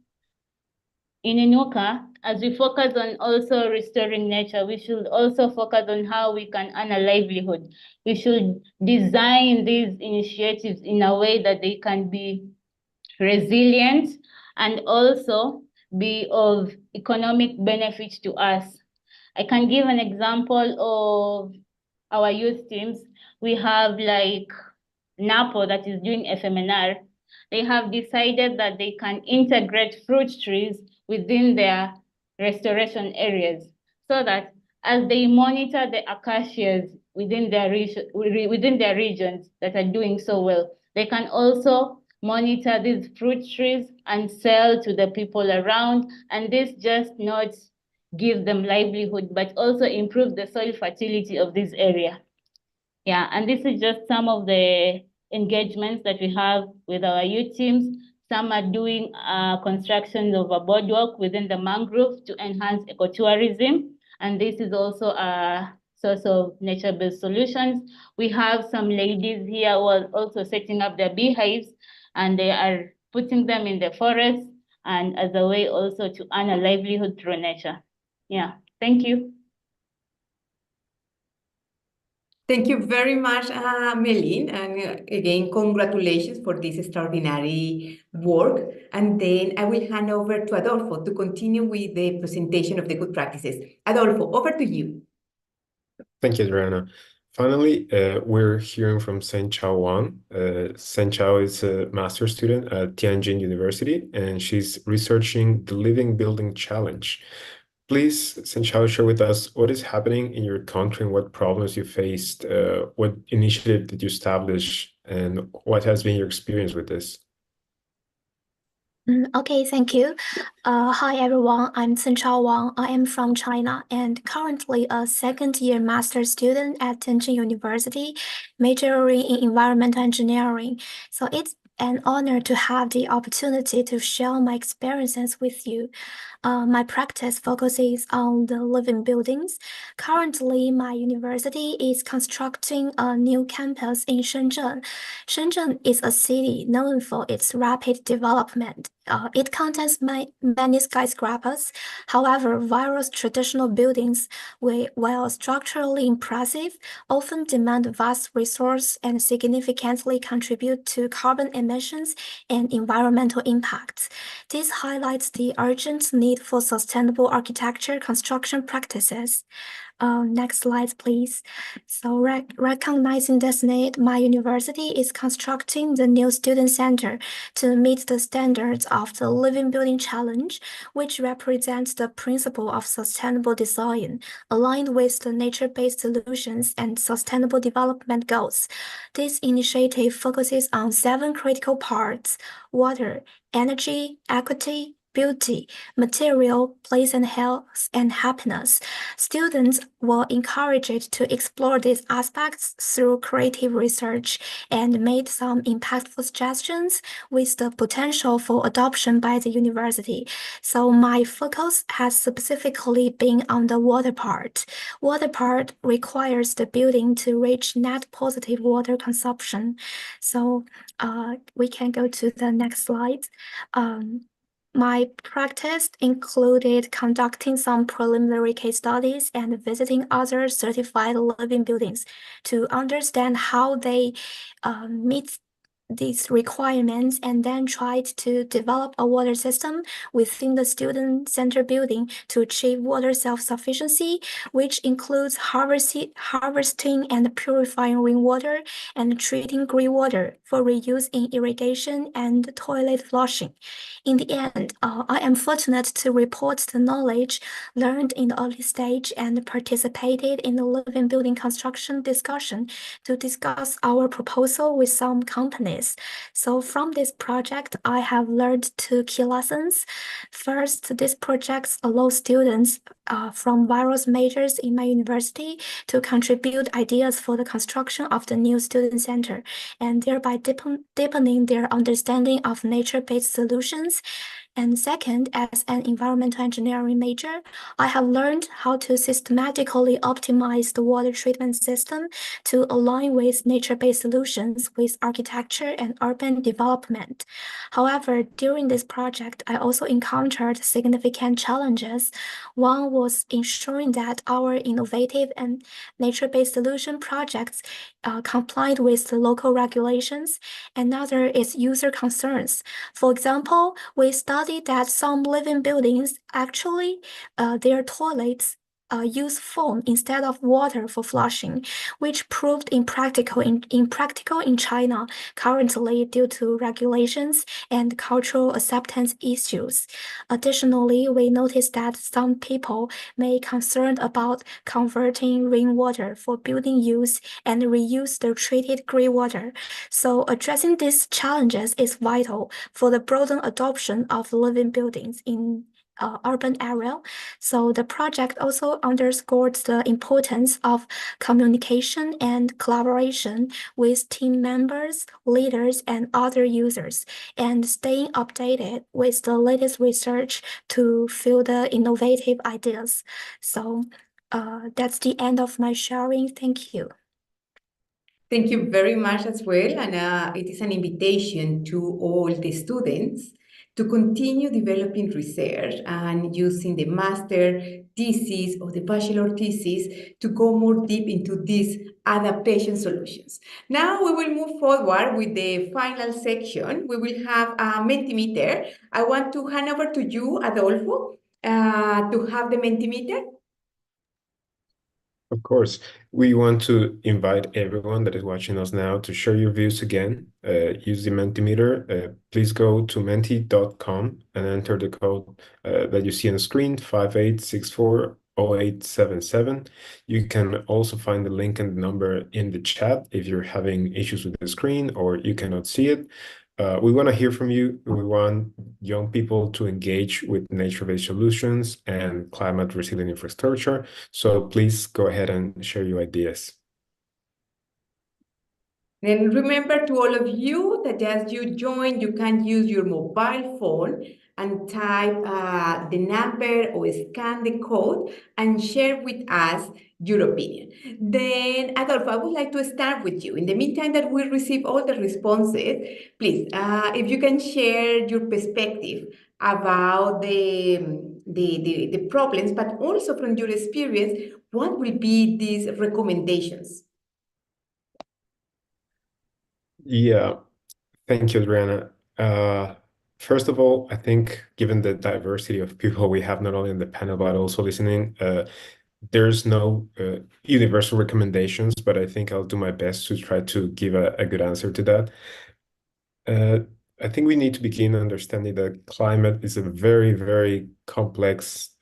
in Inuka, as we focus on also restoring nature, we should also focus on how we can earn a livelihood. We should design these initiatives in a way that they can be resilient and also be of economic benefit to us. I can give an example of our youth teams. We have like NAPO that is doing FMNR. They have decided that they can integrate fruit trees within their restoration areas so that as they monitor the acacias within their regions that are doing so well, they can also monitor these fruit trees and sell to the people around. And this just not give them livelihood, but also improve the soil fertility of this area. Yeah, and this is just some of the engagements that we have with our youth teams. Some are doing construction of a boardwalk within the mangrove to enhance ecotourism. And this is also a source of nature-based solutions. We have some ladies here who are also setting up their beehives, and they are putting them in the forest and as a way also to earn a livelihood through nature. Yeah, thank you. Thank you very much, Melin, and again, congratulations for this extraordinary work. And then I will hand over to Adolfo to continue with the presentation of the good practices. Adolfo, over to you. Thank you, Adriana. Finally, we're hearing from Sen Chao Wang. Sen Chao is a master's student at Tianjin University, and she's researching the Living Building Challenge. Please, Sen Chao, share with us what is happening in your country and what problems you faced, what initiative did you establish, and what has been your experience with this? Okay, thank you. Hi everyone, I'm Sen Chao Wang. I am from China and currently a second-year master's student at Tianjin University, majoring in environmental engineering. So it's an honor to have the opportunity to share my experiences with you. My practice focuses on the living buildings. Currently, my university is constructing a new campus in Shenzhen. Shenzhen is a city known for its rapid development. It contains many skyscrapers. However, various traditional buildings, while structurally impressive, often demand vast resource and significantly contribute to carbon emissions and environmental impacts. This highlights the urgent need for sustainable architecture construction practices. Next slide, please. So recognizing this need, my university is constructing the new student center to meet the standards of the Living Building Challenge, which represents the principle of sustainable design, aligned with the nature-based solutions and sustainable development goals. This initiative focuses on 7 critical parts: water, energy, equity, beauty, material, place and health, and happiness. Students were encouraged to explore these aspects through creative research and made some impactful suggestions with the potential for adoption by the university. So my focus has specifically been on the water part. Water part requires the building to reach net positive water consumption. So we can go to the next slide. My practice included conducting some preliminary case studies and visiting other certified living buildings to understand how they meet these requirements, and then tried to develop a water system within the student center building to achieve water self-sufficiency, which includes harvesting and purifying rainwater and treating grey water for reuse in irrigation and toilet flushing. In the end, I am fortunate to report the knowledge learned in the early stage and participated in the living building construction discussion to discuss our proposal with some companies. years. So from this project, I have learned two key lessons. First, these projects allow students from various majors in my university to contribute ideas for the construction of the new student center, and thereby deepening their understanding of nature-based solutions. And second, as an environmental engineering major, I have learned how to systematically optimize the water treatment system to align with nature-based solutions with architecture and urban development. However, during this project, I also encountered significant challenges. One was ensuring that our innovative and nature-based solution projects complied with the local regulations. Another is user concerns. For example, we studied that some living buildings actually their toilets use foam instead of water for flushing, which proved impractical in China currently due to regulations and cultural acceptance issues. Additionally, we noticed that some people may concerned about converting rainwater for building use and reuse the treated grey water. So addressing these challenges is vital for the broader adoption of living buildings in urban area. So the project also underscored the importance of communication and collaboration with team members, leaders, and other users, and staying updated with the latest research to fuel the innovative ideas. So that's the end of my sharing. Thank you. Thank you very much as well. And it is an invitation to all the students to continue developing research and using the master thesis or the bachelor thesis to go more deep into these adaptation solutions. Now we will move forward with the final section. We will have a Mentimeter. I want to hand over to you, Adolfo, to have the Mentimeter. Of course, we want to invite everyone that is watching us now to share your views again. Use the Mentimeter. Please go to menti.com and enter the code that you see on the screen, 58640877. You can also find the link and the number in the chat if you're having issues with the screen or you cannot see it. We want to hear from you. We want young people to engage with nature-based solutions and climate-resilient infrastructure. So please go ahead and share your ideas. Then remember to all of you that as you join, you can use your mobile phone and type the number or scan the code and share with us your opinion. Then, Adolfo, I would like to start with you. In the meantime that we receive all the responses, please, if you can share your perspective about the problems, but also from your experience, what will be these recommendations? Yeah, thank you, Adriana. First of all, I think given the diversity of people we have, not only in the panel, but also listening, there's no universal recommendations, but I think I'll do my best to try to give a good answer to that. I think we need to begin understanding that climate is a very, very complex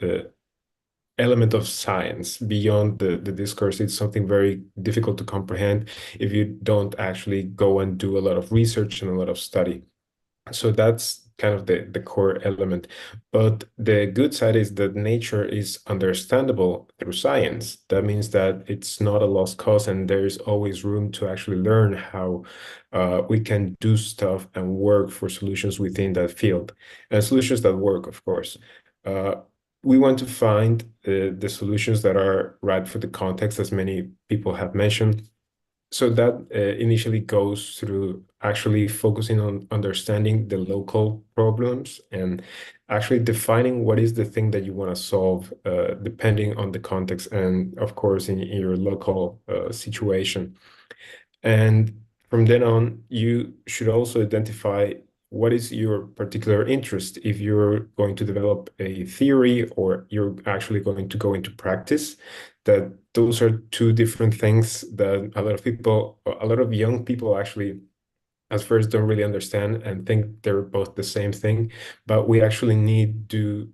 element of science. Beyond the discourse, it's something very difficult to comprehend if you don't actually go and do a lot of research and a lot of study. So that's kind of the core element. But the good side is that nature is understandable through science. That means that it's not a lost cause and there's always room to actually learn how we can do stuff and work for solutions within that field. And solutions that work, of course. We want to find the solutions that are right for the context, as many people have mentioned. So that initially goes through actually focusing on understanding the local problems and actually defining what is the thing that you want to solve, depending on the context and, of course, in your local situation. And from then on, you should also identify what is your particular interest. If you're going to develop a theory or you're actually going to go into practice, that those are two different things that a lot of young people actually at first don't really understand and think they're both the same thing. But we actually need to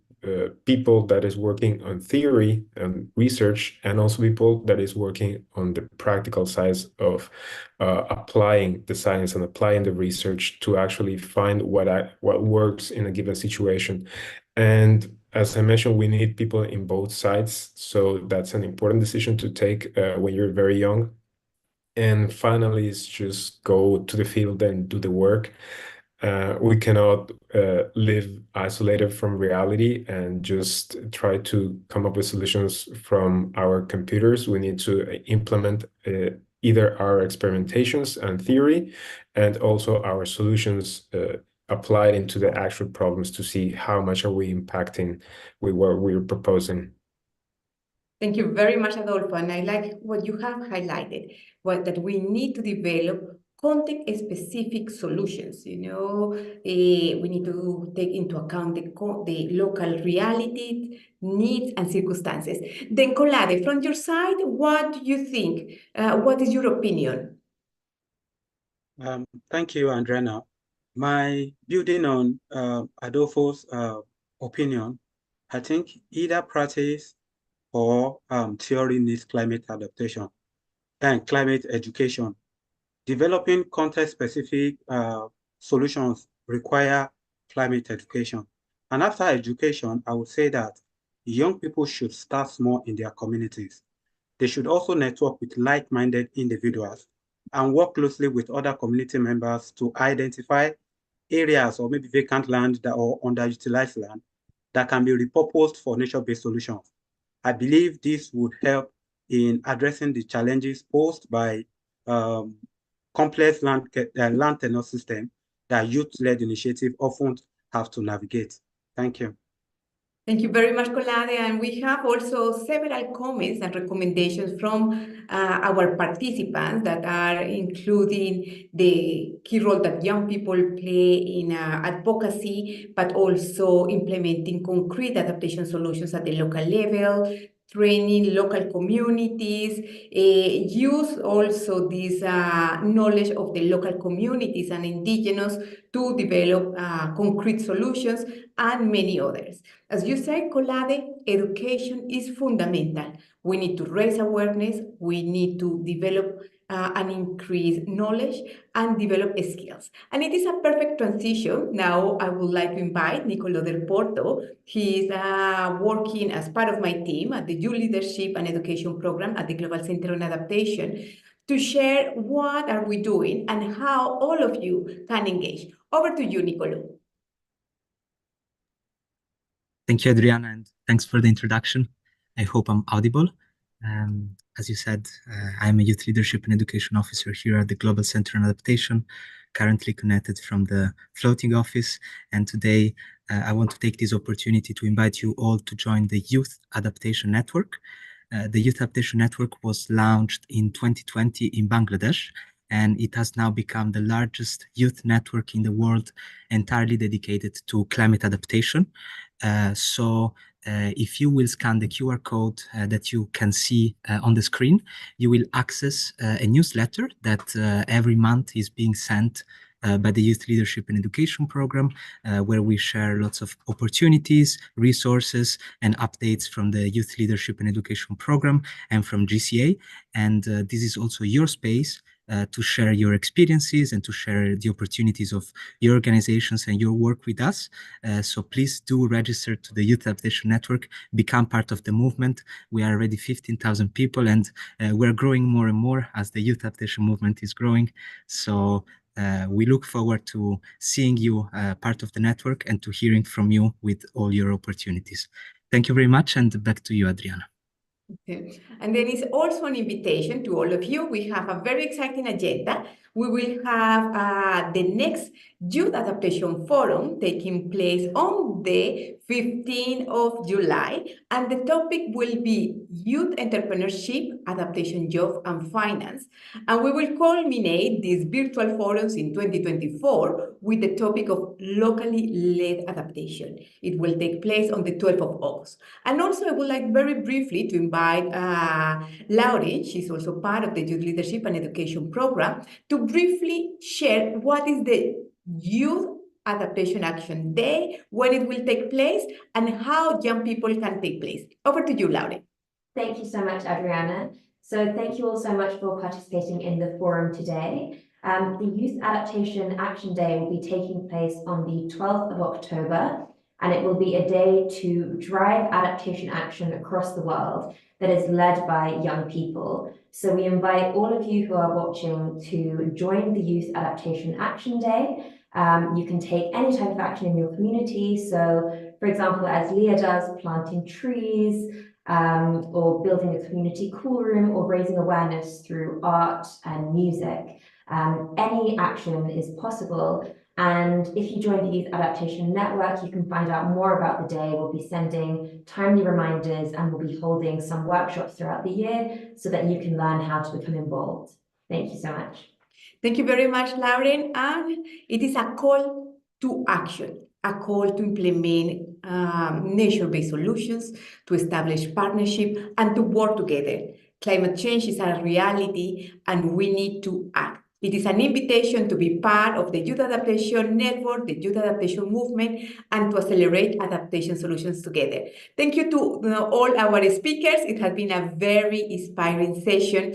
people that is working on theory and research, and also people that is working on the practical side of applying the science and applying the research to actually find what works in a given situation. And as I mentioned, we need people in both sides. So that's an important decision to take when you're very young. And finally, is just go to the field and do the work. We cannot live isolated from reality and just try to come up with solutions from our computers. We need to implement either our experimentations and theory and also our solutions applied into the actual problems to see how much are we impacting with what we're proposing. Thank you very much, Adolfo. And I like what you have highlighted, that we need to develop context-specific solutions. We need to take into account the local reality, needs, and circumstances. Then, Colade, from your side, what do you think? What is your opinion? Thank you, Andrena. My building on Adolfo's opinion, I think either practice or theory needs climate adaptation and climate education. Developing context-specific solutions require climate education. And after education, I would say that young people should start small in their communities. They should also network with like-minded individuals and work closely with other community members to identify areas or maybe vacant land or underutilized land that can be repurposed for nature-based solutions. I believe this would help in addressing the challenges posed by complex land tenure system that youth-led initiative often have to navigate. Thank you. Thank you very much, Colade. And we have also several comments and recommendations from our participants that are including the key role that young people play in advocacy, but also implementing concrete adaptation solutions at the local level, training local communities, use also this knowledge of the local communities and indigenous to develop concrete solutions, and many others. As you said, Colade, education is fundamental. We need to raise awareness, we need to develop and increase knowledge and develop skills. And it is a perfect transition. Now I would like to invite Nicolo Del Porto. He is working as part of my team at the Youth Leadership and Education Program at the Global Center on Adaptation to share what are we doing and how all of you can engage. Over to you, Nicolo. Thank you, Adriana, and thanks for the introduction. I hope I'm audible. As you said, I'm a Youth Leadership and Education Officer here at the Global Center on Adaptation, currently connected from the floating office. And today, I want to take this opportunity to invite you all to join the Youth Adaptation Network. The Youth Adaptation Network was launched in 2020 in Bangladesh, and it has now become the largest youth network in the world entirely dedicated to climate adaptation. If you will scan the QR code that you can see on the screen, you will access a newsletter that every month is being sent by the Youth Leadership and Education Program, where we share lots of opportunities, resources, and updates from the Youth Leadership and Education Program and from GCA. And this is also your space to share your experiences and to share the opportunities of your organizations and your work with us. So please do register to the Youth Adaptation Network, become part of the movement. We are already 15,000 people, and we're growing more and more as the Youth Adaptation movement is growing. So we look forward to seeing you part of the network and to hearing from you with all your opportunities. Thank you very much, and back to you, Adriana. Okay. And there is also an invitation to all of you. We have a very exciting agenda. We will have the next Youth Adaptation Forum taking place on the 15th of July, and the topic will be Youth Entrepreneurship, Adaptation, Job, and Finance. And we will culminate these virtual forums in 2024 with the topic of locally led adaptation. It will take place on the 12th of August. And also, I would like very briefly to invite Laurie, she's also part of the Youth Leadership and Education Program, to briefly share what is the Youth Adaptation Action Day, when it will take place, and how young people can take place. Over to you, Lauren. Thank you so much, Adriana. So thank you all so much for participating in the forum today. The Youth Adaptation Action Day will be taking place on the 12th of October, and it will be a day to drive adaptation action across the world that is led by young people. So we invite all of you who are watching to join the Youth Adaptation Action Day. You can take any type of action in your community. So, for example, as Leah does, planting trees, or building a community cool room, or raising awareness through art and music. Any action is possible. And if you join the Youth Adaptation Network, you can find out more about the day. We'll be sending timely reminders, and we'll be holding some workshops throughout the year so that you can learn how to become involved. Thank you so much. Thank you very much, Lauren. And it is a call to action, a call to implement nature-based solutions, to establish partnership, and to work together. Climate change is a reality, and we need to act. It is an invitation to be part of the Youth Adaptation Network, the Youth Adaptation Movement, and to accelerate adaptation solutions together. Thank you to all our speakers. It has been a very inspiring session.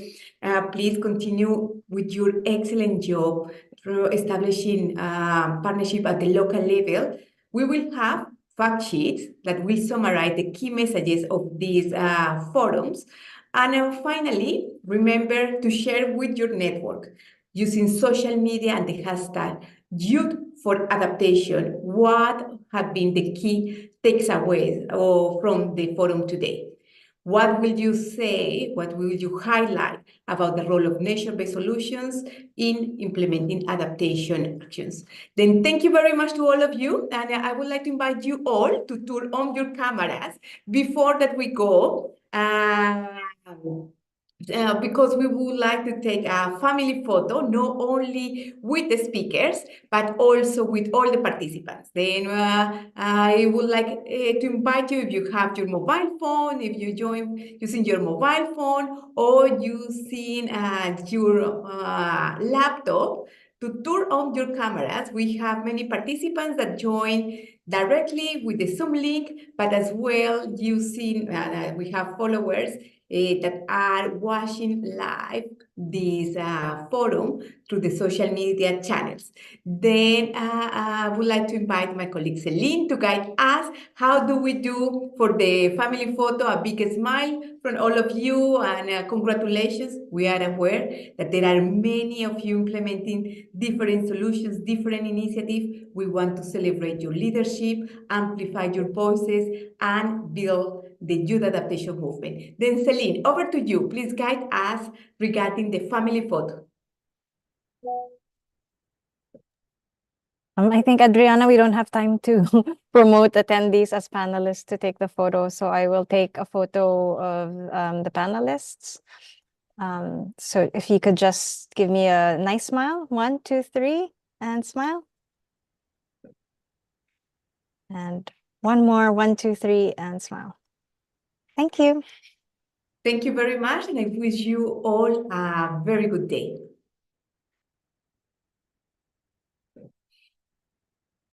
Please continue with your excellent job for establishing partnership at the local level. We will have fact sheets that will summarize the key messages of these forums. And finally, remember to share with your network using social media and the hashtag Youth for Adaptation what have been the key takeaways from the forum today. What will you say, what will you highlight about the role of nature-based solutions in implementing adaptation actions? Then thank you very much to all of you. And I would like to invite you all to turn on your cameras before that we go. Because we would like to take a family photo, not only with the speakers, but also with all the participants. Then I would like to invite you, if you have your mobile phone, if you join using your mobile phone or using your laptop, to turn on your cameras. We have many participants that join directly with the Zoom link, but as well using, we have followers that are watching live this forum through the social media channels. Then I would like to invite my colleague Celine to guide us. How do we do for the family photo? A big smile from all of you, and congratulations. We are aware that there are many of you implementing different solutions, different initiatives. We want to celebrate your leadership, amplify your voices, and build the Youth Adaptation Movement. Then Celine, over to you. Please guide us regarding the family photo. I think, Adriana, we don't have time to promote attendees as panelists to take the photo, so I will take a photo of the panelists. So if you could just give me a nice smile. 1, 2, 3, and smile. And one more, 1, 2, 3, and smile. Thank you. Thank you very much, and I wish you all a very good day.